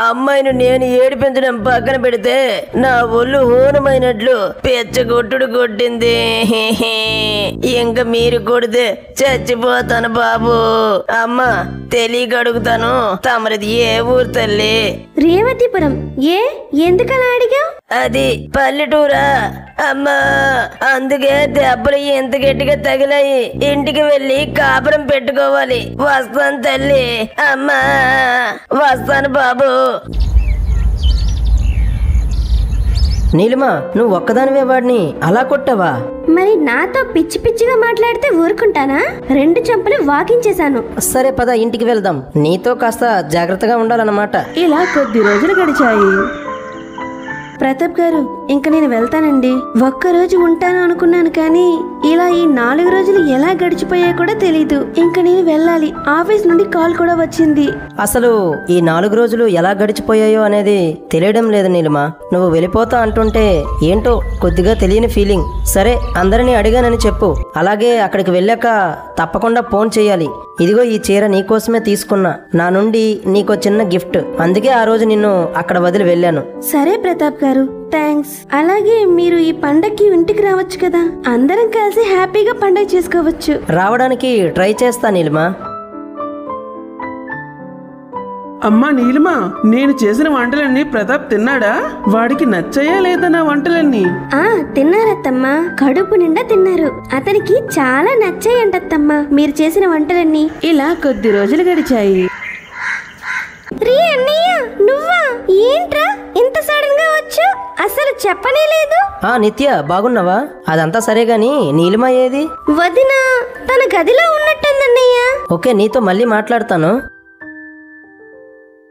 అమ్మాయిని నేను ఏడిపించడం పక్కన పెడితే నా ఒళ్ళు హోనమైనట్లు పెచ్చగొట్టుడు కొట్టింది. ఇంక మీరు కొడితే చచ్చిపోతాను బాబు. అమ్మా, తెలియక అడుగుతాను, తమరిది ఏ ఊరు తల్లి? రేవతిపురం. ఏ, ఎందుకలా అడిగావు? అది పల్లెటూరా అమ్మా, అందుకే దెబ్బలు ఎంత గట్టిగా తగిలాయి. ఇంటికి వెళ్ళి కాపురం పెట్టుకోవాలి. వస్తాను తల్లి. అమ్మా, వస్తాను బాబు. నీలిమా, నువ్వు ఒక్కదానివే వాడిని అలా కొట్టావా? మరి నాతో పిచ్చి పిచ్చిగా మాట్లాడితే ఊరుకుంటానా? 2 చెంపలు వాకించేశాను. సరే పద, ఇంటికి వెళ్దాం. నీతో కాస్త జాగ్రత్తగా ఉండాలన్నమాట. ఇలా కొద్ది రోజులు గడిచాయి. ప్రతాప్ గారు, ఇంక నేను వెళ్తానండి. ఒక్కరోజు ఉంటాను అనుకున్నాను, కానీ ఇలా ఈ 4 రోజులు ఎలా గడిచిపోయాయో కూడా తెలీదు. ఇంక నేను వెళ్ళాలి. ఆఫీస్ నుండి కాల్ కూడా వచ్చింది. అసలు ఈ 4 రోజులు ఎలా గడిచిపోయాయో అనేది తెలియడం లేదు నీలిమా. నువ్వు వెళ్ళిపోతా అంటుంటే ఏంటో కొద్దిగా తెలియని ఫీలింగ్. సరే, అందరినీ అడిగానని చెప్పు. అలాగే అక్కడికి వెళ్ళాక తప్పకుండా ఫోన్ చేయాలి. ఇదిగో ఈ చీర నీకోసమే తీసుకున్నా, నా నుండి నీకో చిన్న గిఫ్ట్. అందుకే ఆ రోజు నిన్ను అక్కడ వదిలి వెళ్ళాను. సరే ప్రతాప్ గారు, థ్యాంక్స్. అలాగే మీరు ఈ పండక్కి ఇంటికి రావచ్చు కదా, అందరం కలిసి హ్యాపీగా పండగ చేసుకోవచ్చు. రావడానికి ట్రై చేస్తా నీలిమా. అమ్మా నీలిమ, నేను చేసిన వంటలన్నీ ప్రతాప్ తిన్నాడా? వాడికి నచ్చాయా లేదా నా వంటలన్నీ? తిన్నారత్తమ్మా, కడుపు నిండా తిన్నారు. అతనికి చాలా నచ్చాయంటత్తమ్మా మీరు చేసిన వంటలన్నీ. ఇలా కొద్ది రోజులు గడిచాయి. రీ అన్నయ్య, నువ్వా? ఏంట్రా ఇంత సడన్ గా వచ్చు? అసలు చెప్పనే లేదు. నిత్య, బాగున్నావా? అదంతా సరే గాని నీలిమ ఏది? వదిన తన గదిలో ఉన్నట్టుందన్నయ్య. ఓకే, నీతో మళ్ళీ మాట్లాడతాను.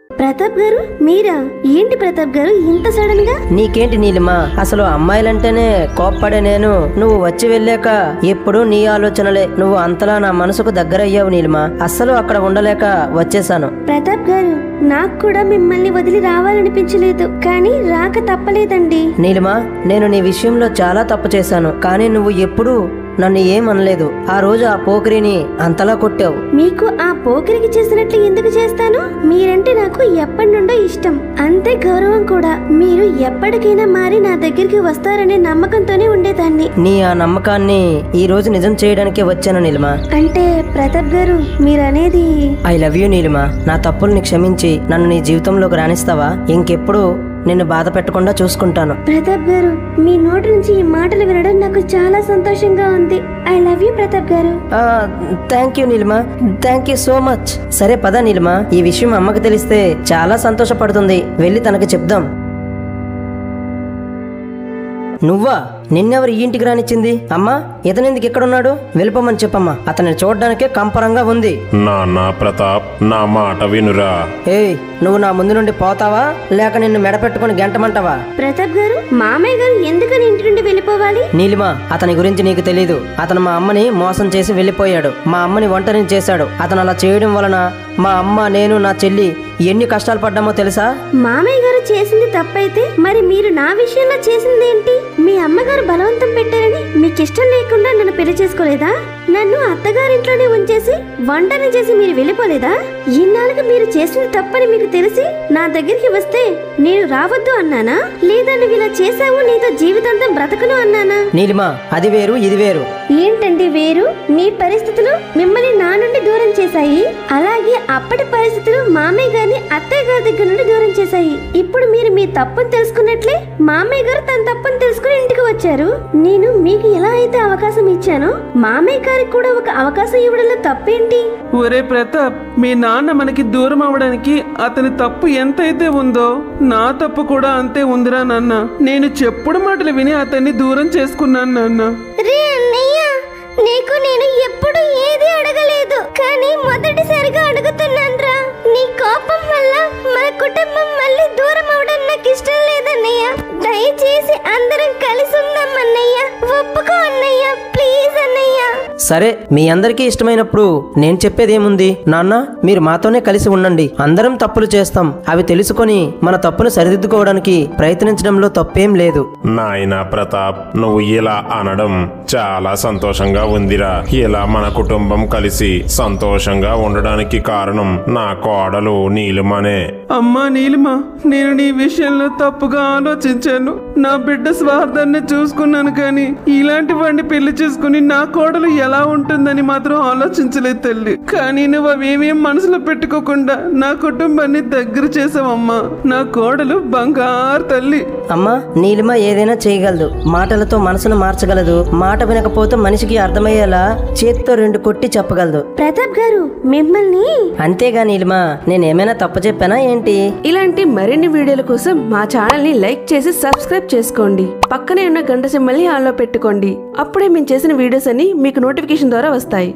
ప్రతాప్ గారు, మీరా? ఏంటి ప్రతాప్ గారు ఇంత సడన్ గా? నీకేంటి నీలిమా, అసలు అమ్మాయిలంటేనే కోప్పడే నేను నువ్వు వచ్చి వెళ్ళాక ఎప్పుడూ నీ ఆలోచనలే. నువ్వు అంతలా నా మనసుకు దగ్గరయ్యావు నీలిమా. అస్సలు అక్కడ ఉండలేక వచ్చేసాను. ప్రతాప్ గారు, నాకు కూడా మిమ్మల్ని వదిలి రావాలనిపించలేదు, కానీ రాక తప్పలేదండి. నీలిమా, నేను నీ విషయంలో చాలా తప్పు చేశాను, కానీ నువ్వు ఎప్పుడూ నన్ను ఏమనలేదు. ఆ రోజు ఆ పోకిరిని అంతలా కొట్టావు. మీకు ఆ పోకిరికి చేసినట్లు ఎందుకు చేస్తాను? మీరంటే నాకు ఎప్పటి నుండో ఇష్టం, అంతే గౌరవం కూడా. మీరు ఎప్పటికైనా మారి నా దగ్గరికి వస్తారనే నమ్మకంతోనే ఉండేదాన్ని. నీ ఆ నమ్మకాన్ని ఈ రోజు నిజం చేయడానికే వచ్చాను నీలిమా. అంటే ప్రతాప్ గారు మీరనేది? I love you Neelima. నా తప్పుల్ని క్షమించి నన్ను నీ జీవితంలోకి రాణిస్తావా? ఇంకెప్పుడు నిన్ను బాధ పెట్టకుండా చూసుకుంటాను. ప్రతాప్ గారు, మీ నోటి నుంచి ఈ మాటలు వినడం నాకు చాలా సంతోషంగా ఉంది. ఐ లవ్ యూ ప్రతాప్ గారు. Thank you Neelima, thank you so much. సరే పద నీలిమా, ఈ విషయం అమ్మకి తెలిస్తే చాలా సంతోషపడుతుంది. వెళ్ళి తనకి చెప్దాం. నువ్వా? నిన్నెవరు ఈ ఇంటికి రానిచ్చింది? అమ్మా, ఇతనెందుకు ఎక్కడున్నాడు? వెళ్ళిపోమని చెప్పమ్మా. అతన్ని చూడడానికే కంపరంగా ఉంది. నాన్న ప్రతాప్, నా మాట వినురా. ఏయ్, నువ్వు నా ముందు నుండి పోతావా లేక నిన్ను మెడపెట్టుకుని గెంటమంటావా? ప్రతాప్ గారు, మామయ్య గారు ఎందుకని ఇంటి నుండి వెళ్ళిపోవాలి? నీలిమా, అతని గురించి నీకు తెలీదు. అతను మా అమ్మని మోసం చేసి వెళ్ళిపోయాడు. మా అమ్మని ఒంటరిని చేశాడు. అతను అలా చేయడం వలన మా అమ్మ, నేను, నా చెల్లి ఎన్ని కష్టాలు పడ్డామో తెలుసా? మామయ్య గారు చేసింది తప్పైతే మరి మీరు నా విషయంలో చేసింది ఏంటి? మీ అమ్మగారు బలవంతం పెట్టారని మీకు ఇష్టం లేకుండా నన్ను పెళ్లి చేసుకోలేదా? నన్ను అత్తగారింట్లోనే ఉంచేసి వంటని చేసి మీరు వెళ్ళిపోలేదా? ఇన్నాళ్ళకి మీరు చేసింది తప్పని మీకు తెలిసి నా దగ్గరికి వస్తే నేను రావద్దు అన్నానా? లేదా నువ్వు ఇలా చేసావు, నీతో జీవితాంతం బ్రతకను అన్నానా? నీలిమా, అది వేరు ఇది వేరు. ఏంటండి వేరు? మీ పరిస్థితులు మిమ్మల్ని నా నుండి దూరం చేశాయి. అలాగే అప్పటి పరిస్థితులు మామయ్య గారిని అత్తయ్య గారి దగ్గర నుండి దూరం చేశాయి. ఇప్పుడు మీరు మీ తప్పును తెలుసుకున్నట్లే మామయ్య గారు తన తప్పును తెలుసుకుని ఇంటికి వచ్చారు. నేను మీకు ఎలా అయితే అవకాశం ఇచ్చానో మామయ్య గారికి కూడా ఒక అవకాశం ఇవ్వడంలో తప్పేంటి? ఒరే ప్రతాప్, మీ నాన్న మనకి దూరం అవడానికి అతని తప్పు ఎంతైతే ఉందో నా తప్పు కూడా అంతే ఉందిరా నాన్న. నేను చెప్పుడు మాటలు విని అతన్ని దూరం చేసుకున్నాను నాన్న. రే అన్నయ్య, నీకు నేను ఎప్పుడు ఏది అడగలేదు, కానీ మొదటిసారిగా అడుగుతున్నానురా. నీ కోపం వల్ల మన కుటుంబం మళ్ళీ దూరం అవడం నాకు ఇష్టం లేదన్నయ్య. దయచేసి అందరం కలిసి ఉందాం అన్నయ్య. ఒప్పుకో అన్నయ్య, ప్లీజ్ అన్నయ్య. సరే, మీ అందరికీ ఇష్టమైనప్పుడు నేను చెప్పేదేముంది? నాన్న, మీరు మాతోనే కలిసి ఉండండి. అందరం తప్పులు చేస్తాం. అవి తెలుసుకొని మన తప్పును సరిదిద్దుకోవడానికి ప్రయత్నించడంలో తప్పేం లేదు. నాయనా ప్రతాప్, నువ్వు ఇలా అనడం చాలా సంతోషంగా ఉందిరా. ఇలా మన కుటుంబం కలిసి సంతోషంగా ఉండడానికి కారణం నా కోడలు నీలిమనే. అమ్మా నీలిమ, నేను నీ విషయంలో తప్పుగా ఆలోచించాను. నా బిడ్డ స్వార్థాన్ని చూసుకున్నాను, కానీ ఇలాంటి వాడిని పెళ్లి చేసుకుని నా కోడలు ఎలా ఉంటుందని మాత్రం ఆలోచించలేదు తల్లి. కానీ నువ్వు అవేమేం మనసులో పెట్టుకోకుండా నా కుటుంబాన్ని దగ్గర చేసావమ్మా. నా కోడలు బంగారు తల్లి. అమ్మా, నీలిమ ఏదైనా చేయగలదు. మాటలతో మనసును మార్చగలదు. మాట వినకపోతే మనిషికి అర్థమయ్యేలా చేత్తో 2 కొట్టి చెప్పగలదు. ప్రతాప్ గారు, మిమ్మల్ని అంతేగా నీలిమ, నేనేమైనా తప్పు చెప్పానా ఏంటి? ఇలాంటి మరిన్ని వీడియోల కోసం మా ఛానల్ ని లైక్ చేసి సబ్స్క్రైబ్ చేసుకోండి. పక్కనే ఉన్న గంట సింబల్ ని ఆన్లో పెట్టుకోండి. అప్పుడే మేము చేసిన వీడియోస్ అన్ని మీకు నోటిఫికేషన్ ద్వారా వస్తాయి.